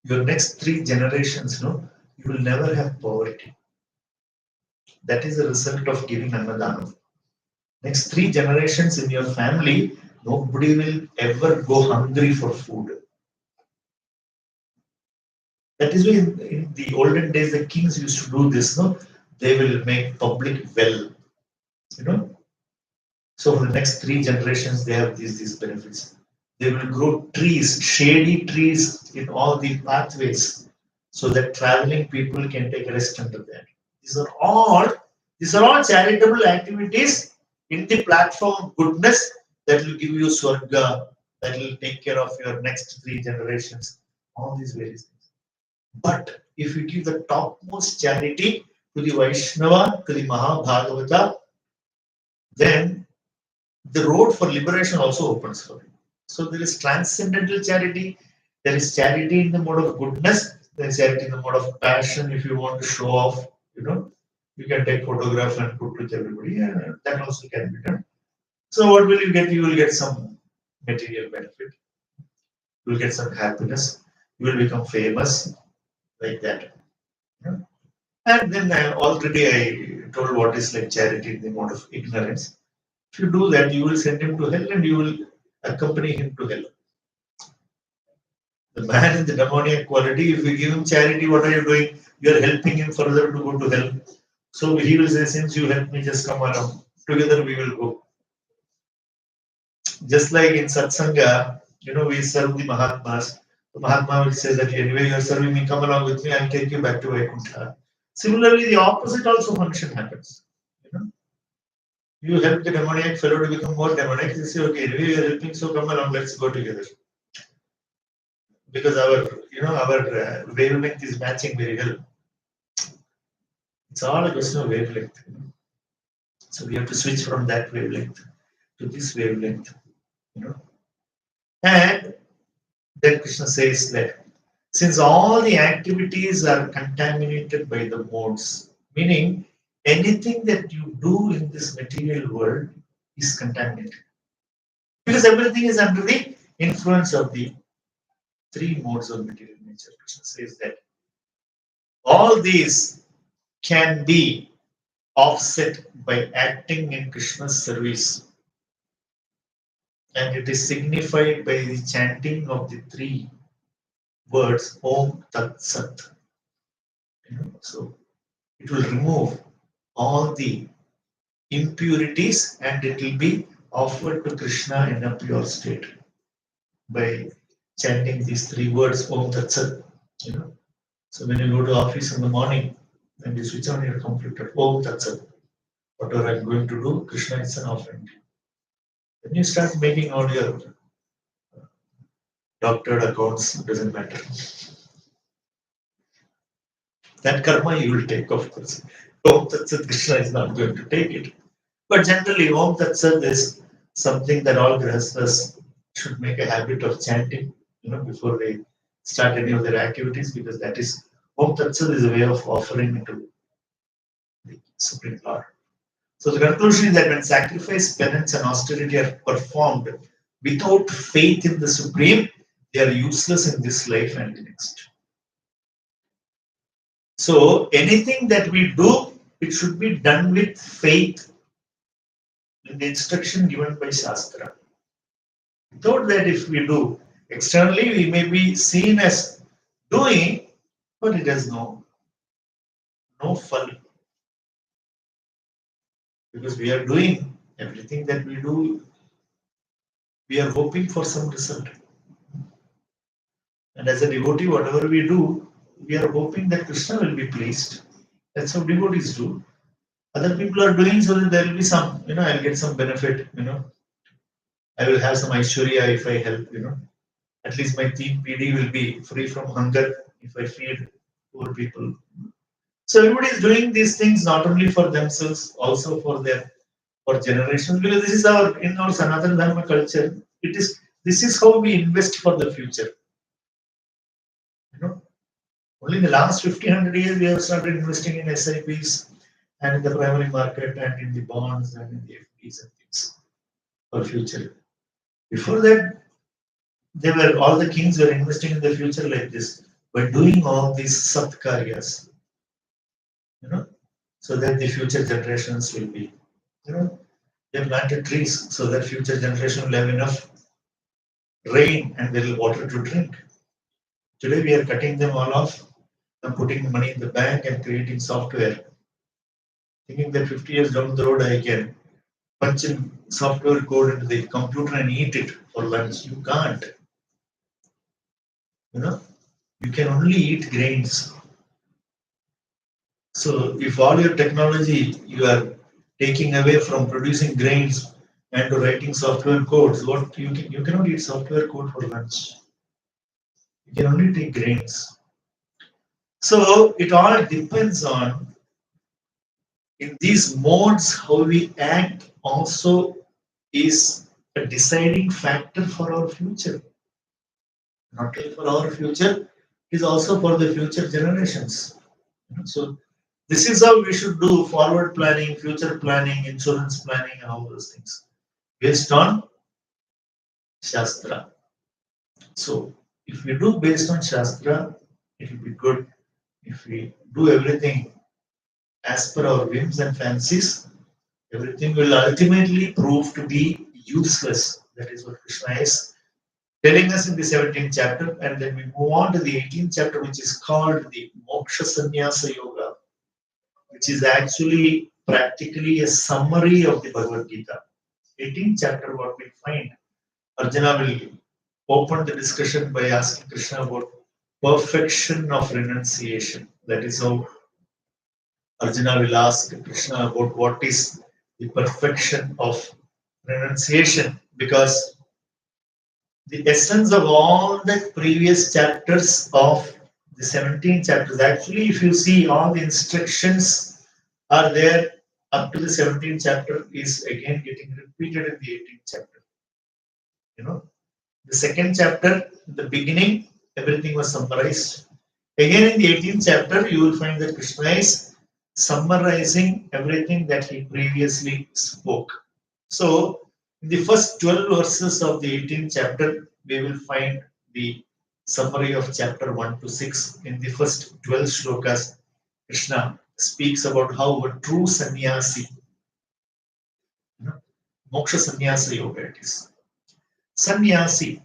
your next 3 generations, you will never have poverty. That is the result of giving Annadana. Next 3 generations in your family, nobody will ever go hungry for food. That is why in the olden days the kings used to do this. No, they will make public well. You know, so for the next 3 generations they have these benefits. They will grow trees, shady trees in all the pathways, so that traveling people can take rest under that. These are all these are all charitable activities in the platform of goodness that will give you swarga, that will take care of your next 3 generations. All these various things. But if you give the topmost charity to the Vaishnava, to the Mahabhagavata, then the road for liberation also opens for you. So there is transcendental charity, there is charity in the mode of goodness, there is charity in the mode of passion. If you want to show off, you can take photograph and put with everybody, and that also can be done. So what will you get? You will get some material benefit. You will get some happiness. You will become famous like that. Yeah. And then already I told what is like charity in the mode of ignorance. If you do that, you will send him to hell and you will accompany him to hell. The man in the demoniac quality, if you give him charity, what are you doing? You are helping him further to go to hell. So he will say, since you help me, just come along. Together we will go. Just like in Satsanga, we serve the Mahatmas. The Mahatma will say that anyway, you are serving me, come along with me, I'll take you back to Vaikuntha. Similarly, the opposite also function happens. You help the demoniac fellow to become more demoniac. They say, okay, anyway, you are helping, so come along, let's go together. Because our wavelength is matching very well. It's all a question of wavelength. So we have to switch from that wavelength to this wavelength. And then Krishna says that since all the activities are contaminated by the modes, meaning anything that you do in this material world is contaminated. Because everything is under the influence of the three modes of material nature. Krishna says that all these can be offset by acting in Krishna's service, and it is signified by the chanting of the three words Om Tat Sat. So it will remove all the impurities and it will be offered to Krishna in a pure state by chanting these three words Om Tat Sat. You know, so when you go to office in the morning, then you switch on your computer Om Tat Sat. Whatever I'm going to do, Krishna is an offering. Then you start making all your doctored accounts, doesn't matter. That karma you will take, of course. Om Tat Sat, Krishna is not going to take it. But generally, Om Tat Sat is something that all grihasthas should make a habit of chanting, before they start any of their activities, because that is Om Tat Sat is a way of offering it to the Supreme Lord. So the conclusion is that when sacrifice, penance, and austerity are performed without faith in the Supreme, they are useless in this life and the next. So anything that we do, it should be done with faith in the instruction given by Shastra. Without that, if we do externally, we may be seen as doing, but it has no fun, because we are doing everything that we do. We are hoping for some result, and as a devotee, whatever we do, we are hoping that Krishna will be pleased. That's how devotees do. Other people are doing so that there will be some, I'll get some benefit, I will have some Aishwarya if I help, At least my team PD will be free from hunger if I feed poor people. So everybody is doing these things not only for themselves, also for generations, because this is in our Sanatana Dharma culture. This is how we invest for the future. Only in the last 1,500 years we have started investing in SIPs and in the primary market and in the bonds and in the FDs and things for future. Before that, all the kings were investing in the future like this by doing all these satkaryas, so that the future generations will be, they planted trees so that future generation will have enough rain and there will water to drink. Today we are cutting them all off and putting money in the bank and creating software, thinking that 50 years down the road I can punch in software code into the computer and eat it for lunch. You can't. You can only eat grains. So if all your technology you are taking away from producing grains and to writing software codes, what you cannot eat software code for lunch. You can only take grains. So it all depends on, in these modes, how we act also is a deciding factor for our future. Not only for our future, it is also for the future generations. So this is how we should do forward planning, future planning, insurance planning, and all those things based on Shastra. So if we do based on Shastra, it will be good. If we do everything as per our whims and fancies, everything will ultimately prove to be useless. That is what Krishna is telling us in the 17th chapter. And then we move on to the 18th chapter, which is called the Moksha Sannyasa Yoga, which is actually practically a summary of the Bhagavad Gita. 18th chapter, what we find, Arjuna will open the discussion by asking Krishna about perfection of renunciation. That is how Arjuna will ask Krishna about what is the perfection of renunciation, because the essence of all the previous chapters of the 17 chapters, actually, if you see, all the instructions are there up to the 17th chapter, is again getting repeated in the 18th chapter. The second chapter, the beginning, everything was summarized. Again, in the 18th chapter, you will find that Krishna is summarizing everything that he previously spoke. So, in the first 12 verses of the 18th chapter, we will find the summary of chapter 1 to 6. In the first 12 shlokas, Krishna speaks about how a true sannyasi, moksha sannyasa yoga it is. Sannyasi,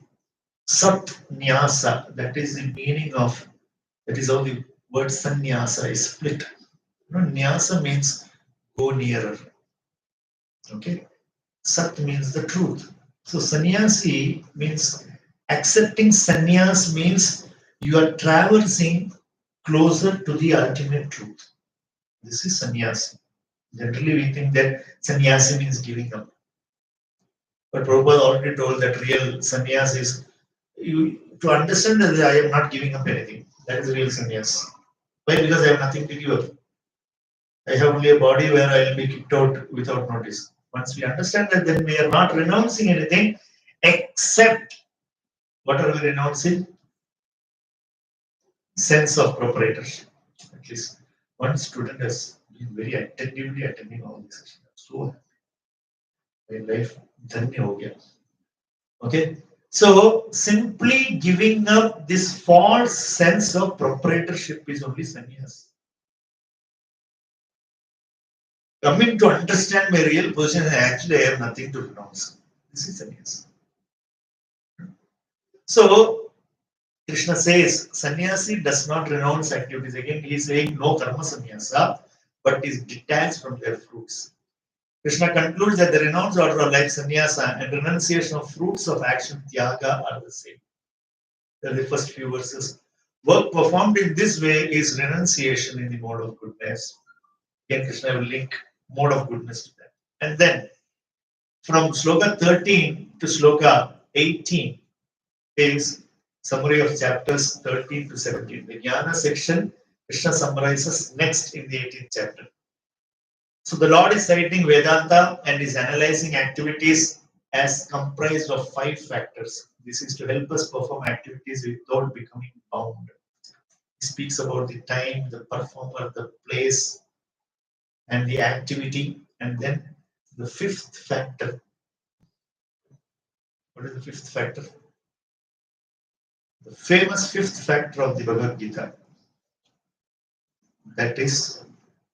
sat nyasa, that is the meaning of, that is how the word sannyasa is split. Nyasa means go nearer. Okay. Sat means the truth. So sannyasi means accepting sannyas means you are traversing closer to the ultimate truth. This is sannyasi. Generally, we think that sannyasi means giving up. But Prabhupada already told that real sannyas is you to understand that I am not giving up anything. That is real sannyas. Why? Because I have nothing to give up. I have only a body where I will be kicked out without notice. Once we understand that, then we are not renouncing anything except what are we renouncing? Sense of proprietorship. At least one student has been very attentively attending all this session. So happy. My life dhanya ho gaya. Okay. So simply giving up this false sense of proprietorship is only sannyas. Coming to understand my real position, actually I have nothing to renounce. This is sannyas. So Krishna says sannyasi does not renounce activities. Again, he is saying no karma sannyasa, but is detached from their fruits. Krishna concludes that the renounced order of life sannyasa and renunciation of fruits of action tyaga are the same. They're the first few verses. Work performed in this way is renunciation in the mode of goodness. Again, Krishna will link mode of goodness to that. And then from sloka 13 to sloka 18 is summary of chapters 13 to 17. The Jnana section, Krishna summarizes next in the 18th chapter. So the Lord is citing Vedanta and is analyzing activities as comprised of 5 factors. This is to help us perform activities without becoming bound. He speaks about the time, the performer, the place, and the activity. And then the 5th factor. What is the 5th factor? The famous 5th factor of the Bhagavad Gita. That is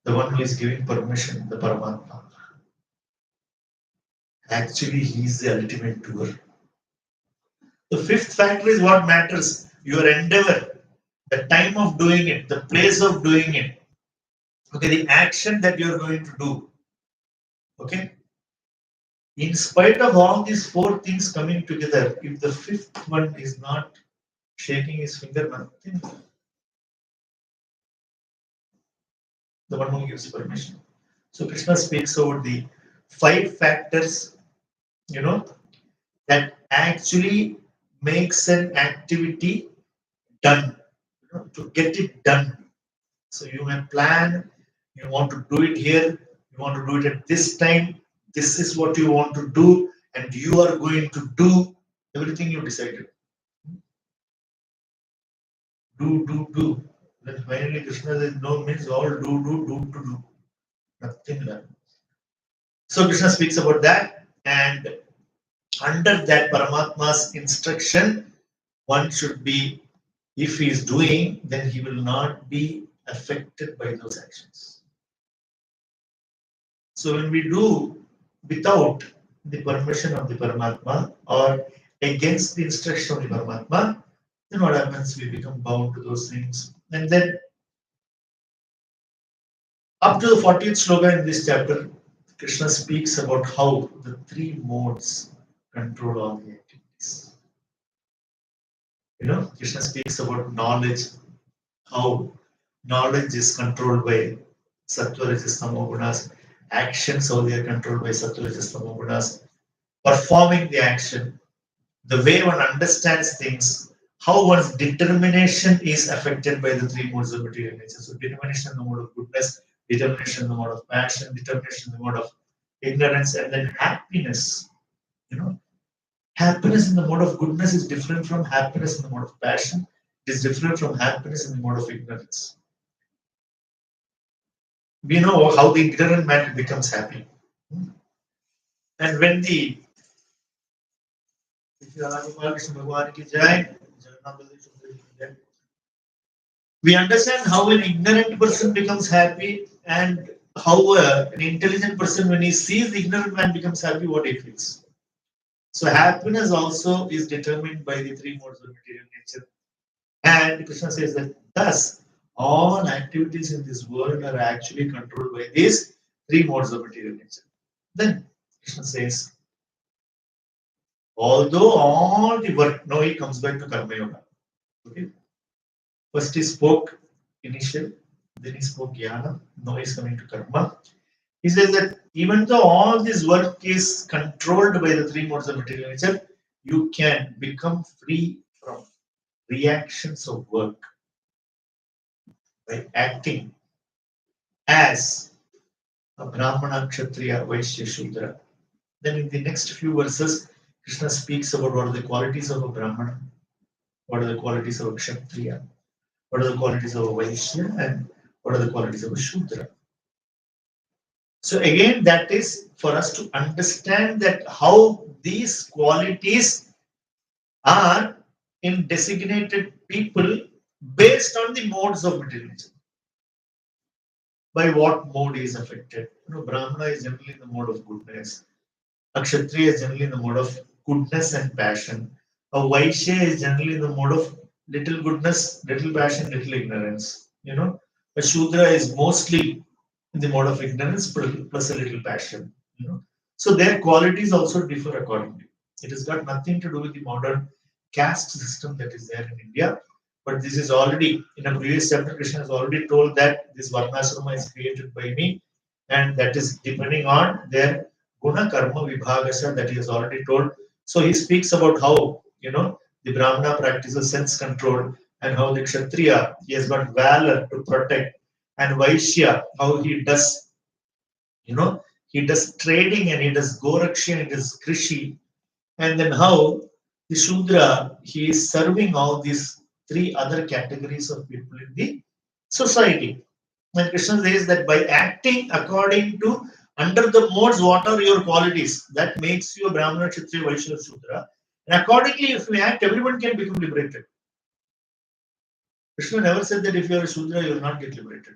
the one who is giving permission, the Paramatma. Actually, he is the ultimate doer. The 5th factor is what matters. Your endeavor, the time of doing it, the place of doing it. Okay, the action that you are going to do. Okay. In spite of all these 4 things coming together, if the 5th one is not shaking his finger, nothing. The one who gives permission. So Krishna speaks about the 5 factors, that actually makes an activity done, to get it done. So you may plan, you want to do it here, you want to do it at this time, this is what you want to do, and you are going to do everything you decided. Do. Then finally Krishna says, no means all do. Nothing done. So Krishna speaks about that, and under that Paramatma's instruction, one should be, if he is doing, then he will not be affected by those actions. So when we do without the permission of the Paramatma or against the instruction of the Paramatma, then what happens? We become bound to those things. And then up to the 40th sloka in this chapter, Krishna speaks about how the 3 modes control all the activities. Krishna speaks about knowledge, how knowledge is controlled by Sattva, Rajas, Tamo Gunas, actions, how they are controlled by Sattva, Rajas, Tamo Gunas, performing the action, the way one understands things, how one's determination is affected by the 3 modes of material nature. So determination in the mode of goodness, determination in the mode of passion, determination in the mode of ignorance, and then happiness, Happiness in the mode of goodness is different from happiness in the mode of passion. It is different from happiness in the mode of ignorance. We know how the ignorant man becomes happy. And when the we understand how an ignorant person becomes happy and how an intelligent person, when he sees the ignorant man becomes happy, what he feels. So happiness also is determined by the three modes of material nature. And Krishna says that thus all activities in this world are actually controlled by these three modes of material nature. Then Krishna says, although all the work, now he comes back to Karma Yoga. Okay. First he spoke initial, then he spoke Jnana, now he's coming to Karma. He says that even though all this work is controlled by the three modes of material nature, you can become free from reactions of work by acting as a Brahmana, Kshatriya, Vaishya, Shudra. Then in the next few verses, Krishna speaks about what are the qualities of a Brahmana, what are the qualities of a Kshatriya, what are the qualities of a Vaishya, and what are the qualities of a Shudra. So again, that is for us to understand that how these qualities are in designated people based on the modes of material nature. By what mode is affected? Brahmana is generally in the mode of goodness. A Kshatriya is generally in the mode of goodness and passion. A Vaishya is generally in the mode of little goodness, little passion, little ignorance. A Shudra is mostly in the mode of ignorance plus a little passion. So their qualities also differ accordingly. It has got nothing to do with the modern caste system that is there in India. But this is already, in a previous chapter, Krishna has already told that this Varnasrama is created by me, and that is depending on their Guna Karma Vibhagasha that he has already told. So he speaks about how, the Brahmana practices sense control, and how the Kshatriya, he has got valor to protect, and Vaishya, how he does, he does trading and he does Gorakshi and he does Krishi, and then how the Shudra, he is serving all these three other categories of people in the society. And Krishna says that by acting according to under the modes, what are your qualities? That makes you a Brahmana, Kshatriya, Vaishya, Shudra. And accordingly, if we act, everyone can become liberated. Krishna never said that if you are a Shudra, you will not get liberated.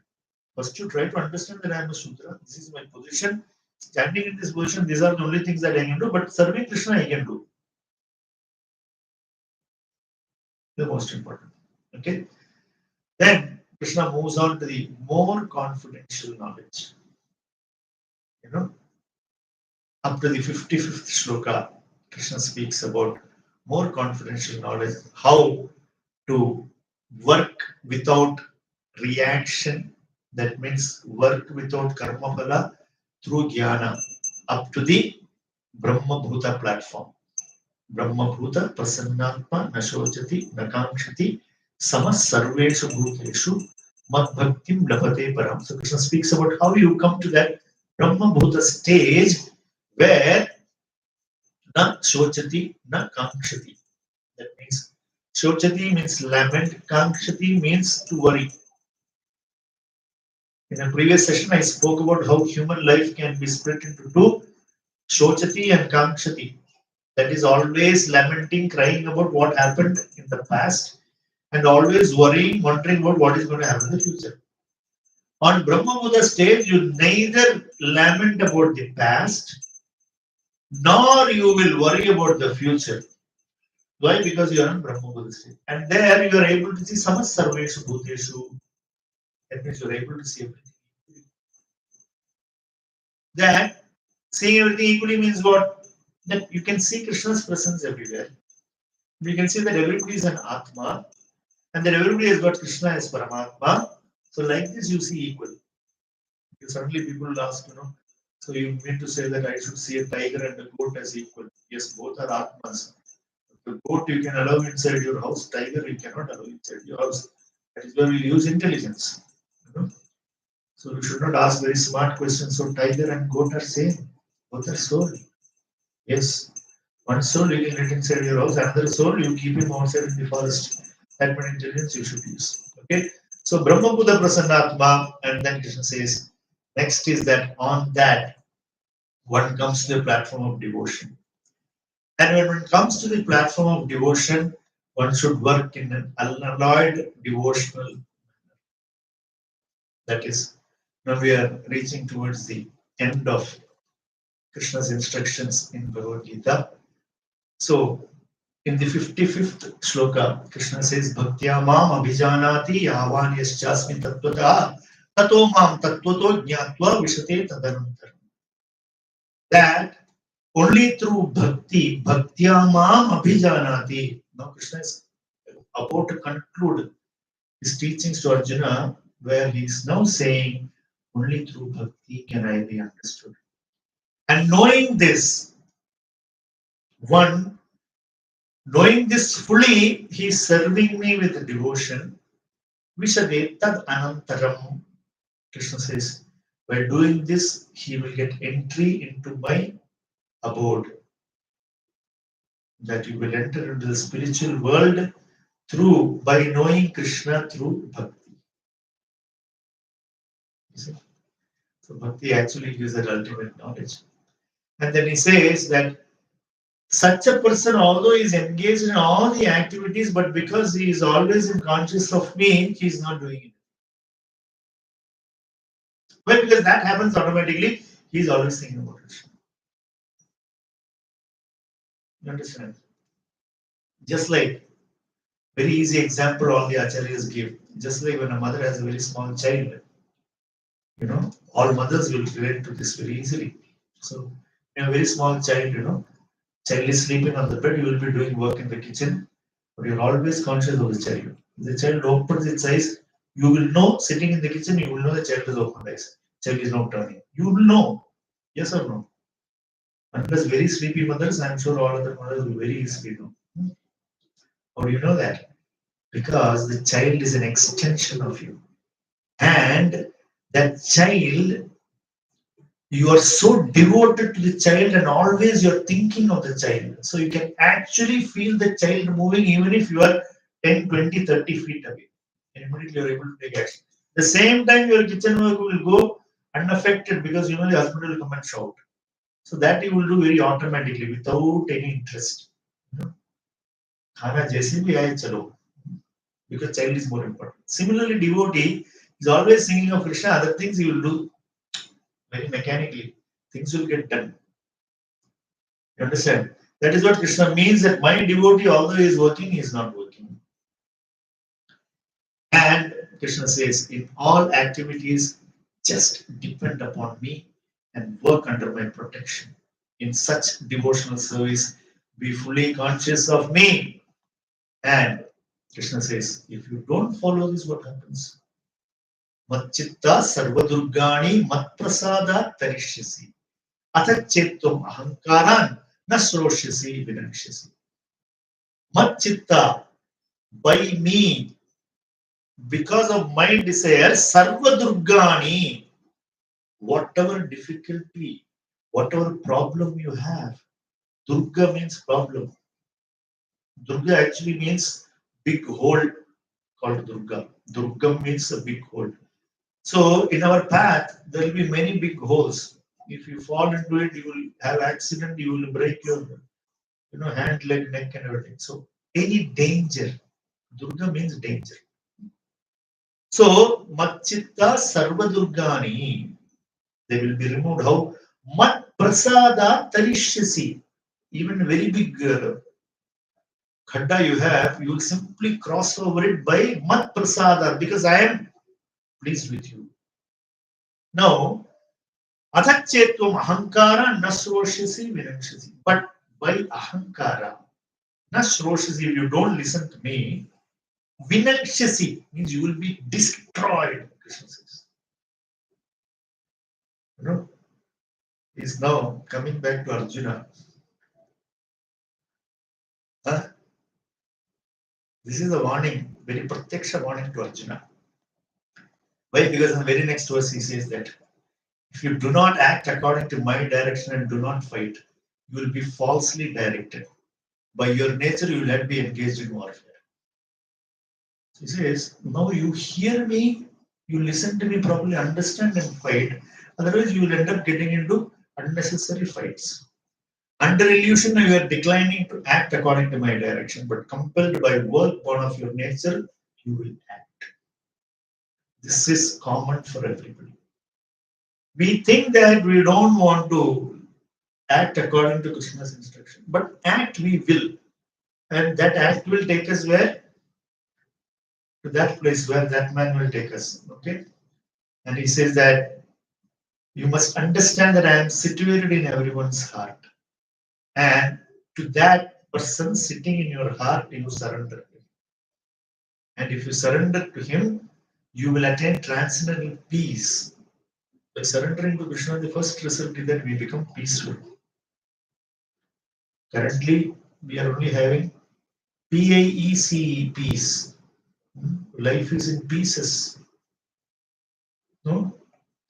First, you try to understand that I am a Shudra. This is my position. Standing in this position, these are the only things that I can do. But serving Krishna, I can do. The most important. Okay. Then Krishna moves on to the more confidential knowledge. Up to the 55th shloka, Krishna speaks about more confidential knowledge, how to work without reaction. That means work without karma phala through jnana, up to the Brahma Bhuta platform. Brahma Bhuta prasannatma nashochati nakamshati samas sarveshu bhuteshu mad bhaktim labhate param. So Krishna speaks about how you come to that Brahma Bhuta stage where na shochati na kamshati. That means shochati means lament, kamshati means to worry. In a previous session, I spoke about how human life can be split into two, shochati and kamshati. That is always lamenting, crying about what happened in the past, and always worrying, wondering about what is going to happen in the future. On Brahma Buddha stage, you neither lament about the past, nor you will worry about the future. Why? Because you are on Brahma Buddha stage. And there you are able to see samas sarveshu bhuteshu. That means you are able to see everything. That seeing everything equally means what? That you can see Krishna's presence everywhere. You can see that everybody is an Atma, and that everybody has got Krishna as Paramatma. So like this you see equal. Suddenly people will ask, so you mean to say that I should see a tiger and a goat as equal? Yes, both are Atmas. The goat you can allow inside your house, tiger you cannot allow inside your house. That is where we use intelligence. So you should not ask very smart questions. So tiger and goat are same. Both are soul. Yes. One soul you can let inside your house, another soul you keep him outside in the forest. That many intelligence you should use. Okay. So Brahma Buddha Prasannatma, and then Krishna says, next is that on that one comes to the platform of devotion. And when it comes to the platform of devotion, one should work in an unalloyed devotional. That is, now we are reaching towards the end of Krishna's instructions in Bhagavad Gita. So, in the 55th shloka, Krishna says, Bhaktya mam abhijanati yavan yaschasmi tattvata tato mam tattvato jnatva vishate tadanantaram. That only through bhakti, bhaktya mam abhijanati. Now Krishna is about to conclude his teachings to Arjuna, where he is now saying, only through bhakti can I be understood. And knowing this, one, knowing this fully, he is serving me with devotion. Vishade tad anantaram. Krishna says, by doing this, he will get entry into my abode. That you will enter into the spiritual world through, by knowing Krishna through bhakti. You see? So bhakti actually gives that ultimate knowledge. And then he says that such a person, although he is engaged in all the activities, but because he is always in conscious of me, he is not doing it. Well, because that happens automatically, he is always thinking about Krishna. You understand? Just like, very easy example all the acharyas give. Just like when a mother has a very small child, all mothers will relate to this very easily. So, in a very small child, child is sleeping on the bed, you will be doing work in the kitchen, but you're always conscious of the child. If the child opens its eyes, you will know, sitting in the kitchen, you will know the child has opened eyes. Child is not turning. You will know. Yes or no? Unless very sleepy mothers, I'm sure all other mothers will very easily know. How do you know that? Because the child is an extension of you. And that child, you are so devoted to the child and always you're thinking of the child. So you can actually feel the child moving even if you are 10, 20, 30 feet away. And immediately you're able to take action. The same time your kitchen work will go unaffected because the husband will come and shout. So that you will do very automatically without any interest. Khana jaise bhi aaye chalo. Because child is more important. Similarly, devotee is always thinking of Krishna, other things he will do very mechanically. Things will get done. You understand? That is what Krishna means, that my devotee, although he is working, he is not working. And Krishna says, in all activities, just depend upon me and work under my protection. In such devotional service, be fully conscious of me. And Krishna says, if you don't follow this, what happens? Matchitta sarvadurgani matprasada tarishyasi. Atachettum ahankaran nasroshyasi vinakshasi. Matchitta, by me, because of my desire, sarvadurgani, whatever difficulty, whatever problem you have, Durga means problem. Durga actually means big hole called Durga. Durga means a big hole. So in our path, there will be many big holes. If you fall into it, you will have accident, you will break your hand, leg, neck, and everything. So any danger, Durga means danger. So Matchitta Sarvadurgani, they will be removed. How? Mat Prasada Tarishyasi. Even very big khadda you have, you will simply cross over it by Mat Prasada, because I am pleased with you. Now, Adhachetvam ahankara nasroshasi vinakshasi. But by ahankara, nasroshasi, if you don't listen to me, vinakshasi means you will be destroyed, Krishna says. He's now coming back to Arjuna. This is a warning, very pratyaksha warning to Arjuna. Why? Because in the very next verse he says that if you do not act according to my direction and do not fight, you will be falsely directed. By your nature, you will not be engaged in warfare. He says, now you hear me, you listen to me properly, understand and fight. Otherwise, you will end up getting into unnecessary fights. Under illusion, you are declining to act according to my direction, but compelled by work born of your nature, you will act. This is common for everybody. We think that we don't want to act according to Krishna's instruction, but act we will. And that act will take us where? To that place where that man will take us. Okay? And he says that you must understand that I am situated in everyone's heart. And to that person sitting in your heart, you surrender. And if you surrender to him, you will attain transcendental peace. By surrendering to Krishna, the first result is that we become peaceful. Currently, we are only having PAECE, peace. Life is in pieces. No?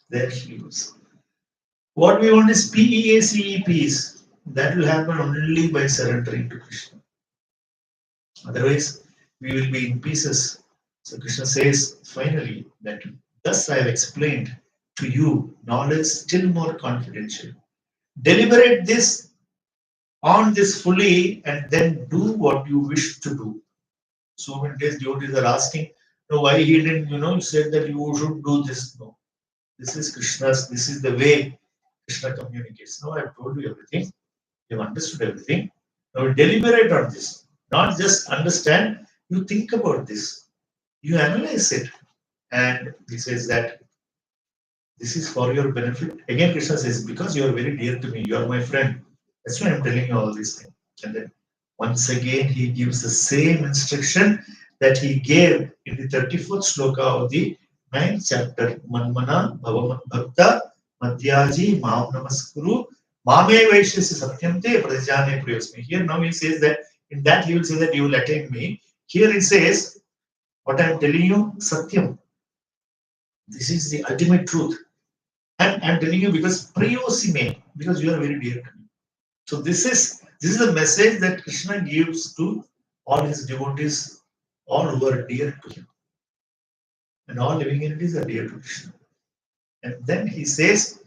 There she goes. What we want is PEACE, peace. That will happen only by surrendering to Krishna. Otherwise, we will be in pieces. So Krishna says finally that thus I have explained to you knowledge still more confidential. Deliberate this on this fully and then do what you wish to do. So many days devotees are asking, no, why he didn't, you said that you should do this. No, this is Krishna's, this is the way Krishna communicates. No, I've told you everything. You've understood everything. Now deliberate on this. Not just understand, you think about this. You analyze it. And he says that this is for your benefit. Again, Krishna says, because you are very dear to me, you are my friend. That's why I'm telling you all these things. And then once again, he gives the same instruction that he gave in the 34th sloka of the 9th chapter. Manmana Bhavaman Bhakta Madhyaji Mam Namaskuru Mame Vaishyasi Satyam Te Pradijane Priyosmi. Here now he says that in that he will say that you will attain me. Here he says, what I am telling you, Satyam. This is the ultimate truth. And I'm telling you because Priyosime, because you are very dear to me. So this is the message that Krishna gives to all his devotees, all who are dear to him. And all living entities are dear to Krishna. And then he says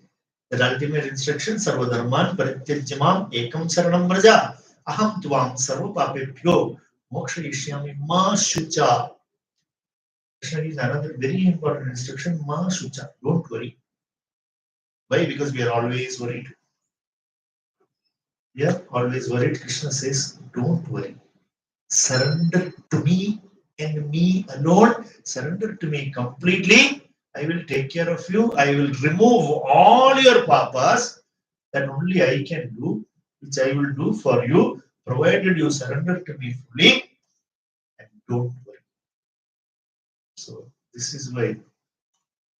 that ultimate instruction, Sarva Dharman Parityajamam Ekam Saranam Braja Aham Tvam Sarva Papebhyo Moksha Ishyami Ma Shucha. Krishna gives another very important instruction, Ma Shucha. Don't worry. Why? Because we are always worried. We are always worried. Krishna says, don't worry. Surrender to me and me alone. Surrender to me completely. I will take care of you. I will remove all your papas that only I can do, which I will do for you, provided you surrender to me fully and don't worry. So this is why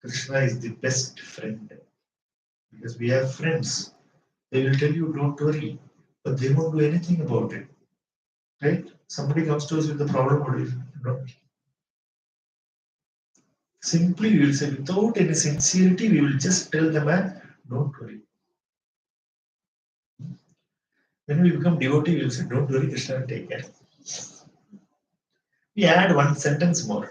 Krishna is the best friend. Because we have friends. They will tell you, don't worry, but they won't do anything about it. Right? Somebody comes to us with the problem, what do you? Simply, we will say, without any sincerity, we will just tell the man, don't worry. When we become devotee, we will say, don't worry, Krishna will take care. We add one sentence more.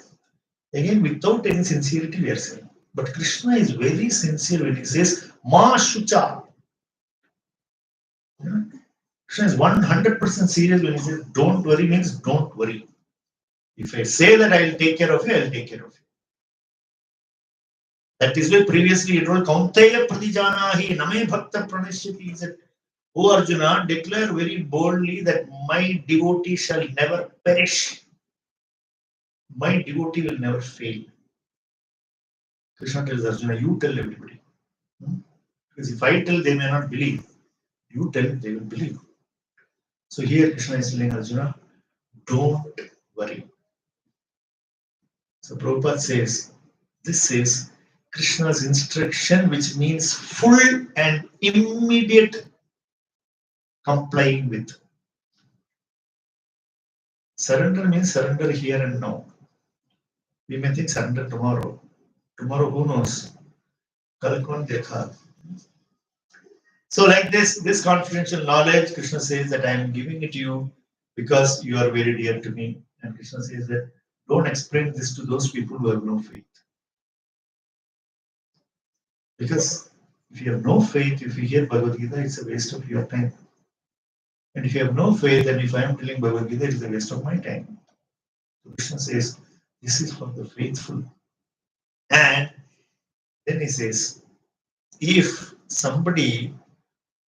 Again, without any sincerity, we are saying. But Krishna is very sincere when he says, Ma Shucha. Krishna is 100% serious when he says, don't worry means don't worry. If I say that I will take care of you, I will take care of you. That is why previously it told Kaunteya Pradijanahi Name Bhakta Pranashyati. He said, O Arjuna, declare very boldly that my devotee shall never perish. My devotee will never fail. Krishna tells Arjuna, you tell everybody. Because if I tell, they may not believe. You tell, they will believe. So here Krishna is telling Arjuna, don't worry. So Prabhupada says, this is Krishna's instruction, which means full and immediate complying with. Surrender means surrender here and now. We may think surrender tomorrow. Tomorrow, who knows? Kal kaun dekha. So like this confidential knowledge, Krishna says that I am giving it to you because you are very dear to me. And Krishna says that don't explain this to those people who have no faith. Because if you have no faith, if you hear Bhagavad Gita, it's a waste of your time. And if you have no faith, and if I am telling Bhagavad Gita, it's a waste of my time. So Krishna says, this is for the faithful. And then he says, if somebody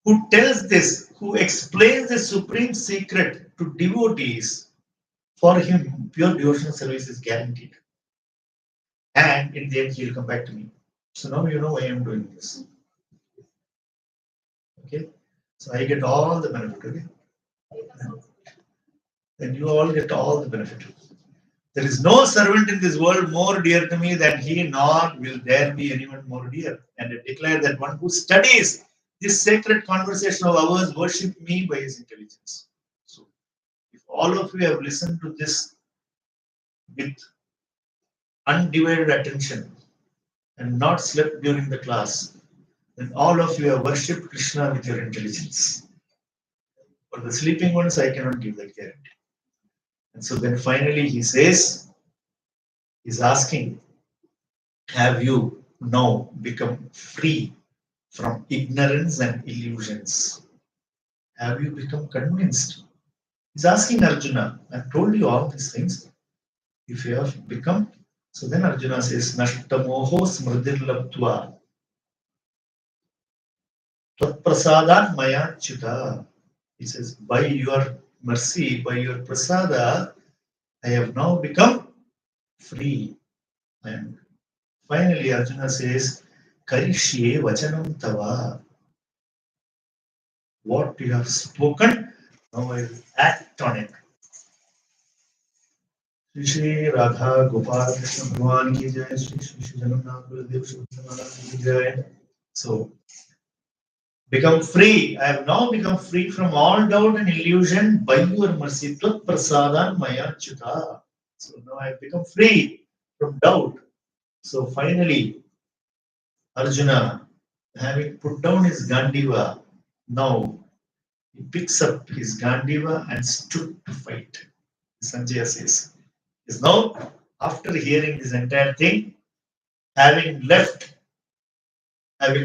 who tells this, who explains the supreme secret to devotees, for him, pure devotional service is guaranteed. And in the end, he'll come back to me. So now you know why I'm doing this. Okay? So I get all the benefit. Okay? And you all get all the benefit. There is no servant in this world more dear to me than he, nor will there be anyone more dear. And I declare that one who studies this sacred conversation of ours worship me by his intelligence. So if all of you have listened to this with undivided attention and not slept during the class, then all of you have worshipped Krishna with your intelligence. For the sleeping ones, I cannot give that guarantee. And so then finally he says, he's asking, have you now become free from ignorance and illusions? Have you become convinced? He's asking Arjuna, I've told you all these things. If you have become, so then Arjuna says, Nashtamoho smridir labdva Tatprasadan maya chuta. He says, by your mercy, by your prasada, I have now become free. And finally, Arjuna says, Karishye vachanam tava. What you have spoken, now I will act on it. Shri Shri Radha Gopal Krishna Bhagwan ki jai, Shri Shri Jagannath Baladev Subhadra ki jai. So, become free. I have now become free from all doubt and illusion by your mercy. Tvat prasadan maya chuta. So now I have become free from doubt. So finally, Arjuna, having put down his Gandiva, now he picks up his Gandiva and stood to fight. Sanjaya says. Is now, after hearing this entire thing, having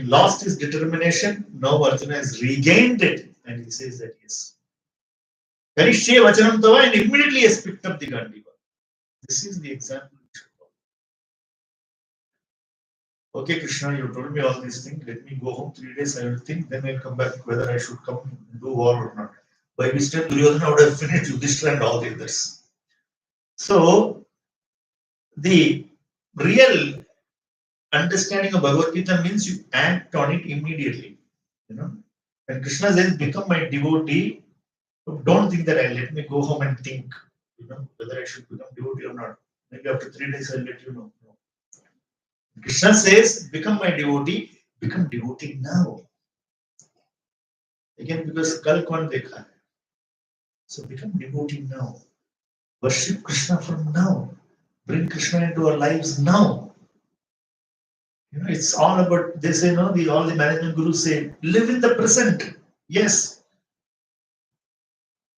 lost his determination, now Arjuna has regained it. And he says that yes. Karishye vachanam tava, and immediately has picked up the Gandiva. This is the example. Okay, Krishna, you told me all these things. Let me go home 3 days. I will think. Then I'll come back whether I should come and do war or not. By which time Duryodhana would have finished Yudhishthira and all the others. So, the real understanding of Bhagavad Gita means you act on it immediately. You know, when Krishna says, "Become my devotee," don't think that I let me go home and think. You know, whether I should become devotee or not. Maybe after 3 days I'll let you know. No. Krishna says, become my devotee, become devotee now. Again, because kal kaun dekha hai. So become devotee now. Worship Krishna from now. Bring Krishna into our lives now. You know, it's all about, they say, no, all the management gurus say, live in the present. Yes.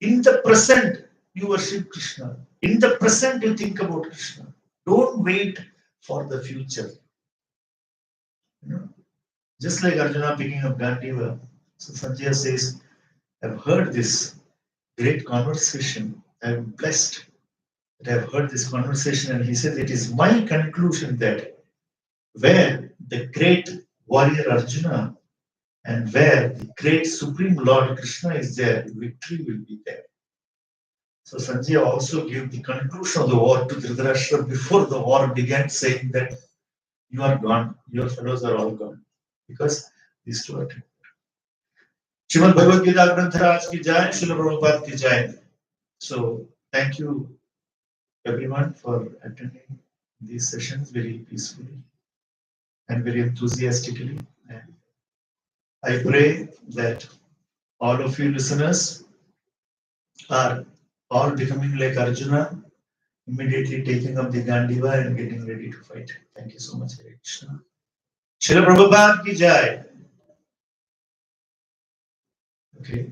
In the present, you worship Krishna. In the present, you think about Krishna. Don't wait for the future. You know, just like Arjuna picking up Gandiva. So Sanjaya says, I've heard this great conversation. I'm blessed that I've heard this conversation. And he said, it is my conclusion that where the great warrior Arjuna and where the great Supreme Lord Krishna is there, victory will be there. So Sanjaya also gave the conclusion of the war to Dhritarashtra before the war began, saying that you are gone, your fellows are all gone. Because these two are true. Srimad Bhagavad Gita Granth ki jai, Srila Prabhupada ki jai. So thank you everyone for attending these sessions very peacefully and very enthusiastically. And I pray that all of you listeners are all becoming like Arjuna, immediately taking up the Gandiva and getting ready to fight. Thank you so much, Hare Krishna. Srila Prabhupada ki jai. Okay.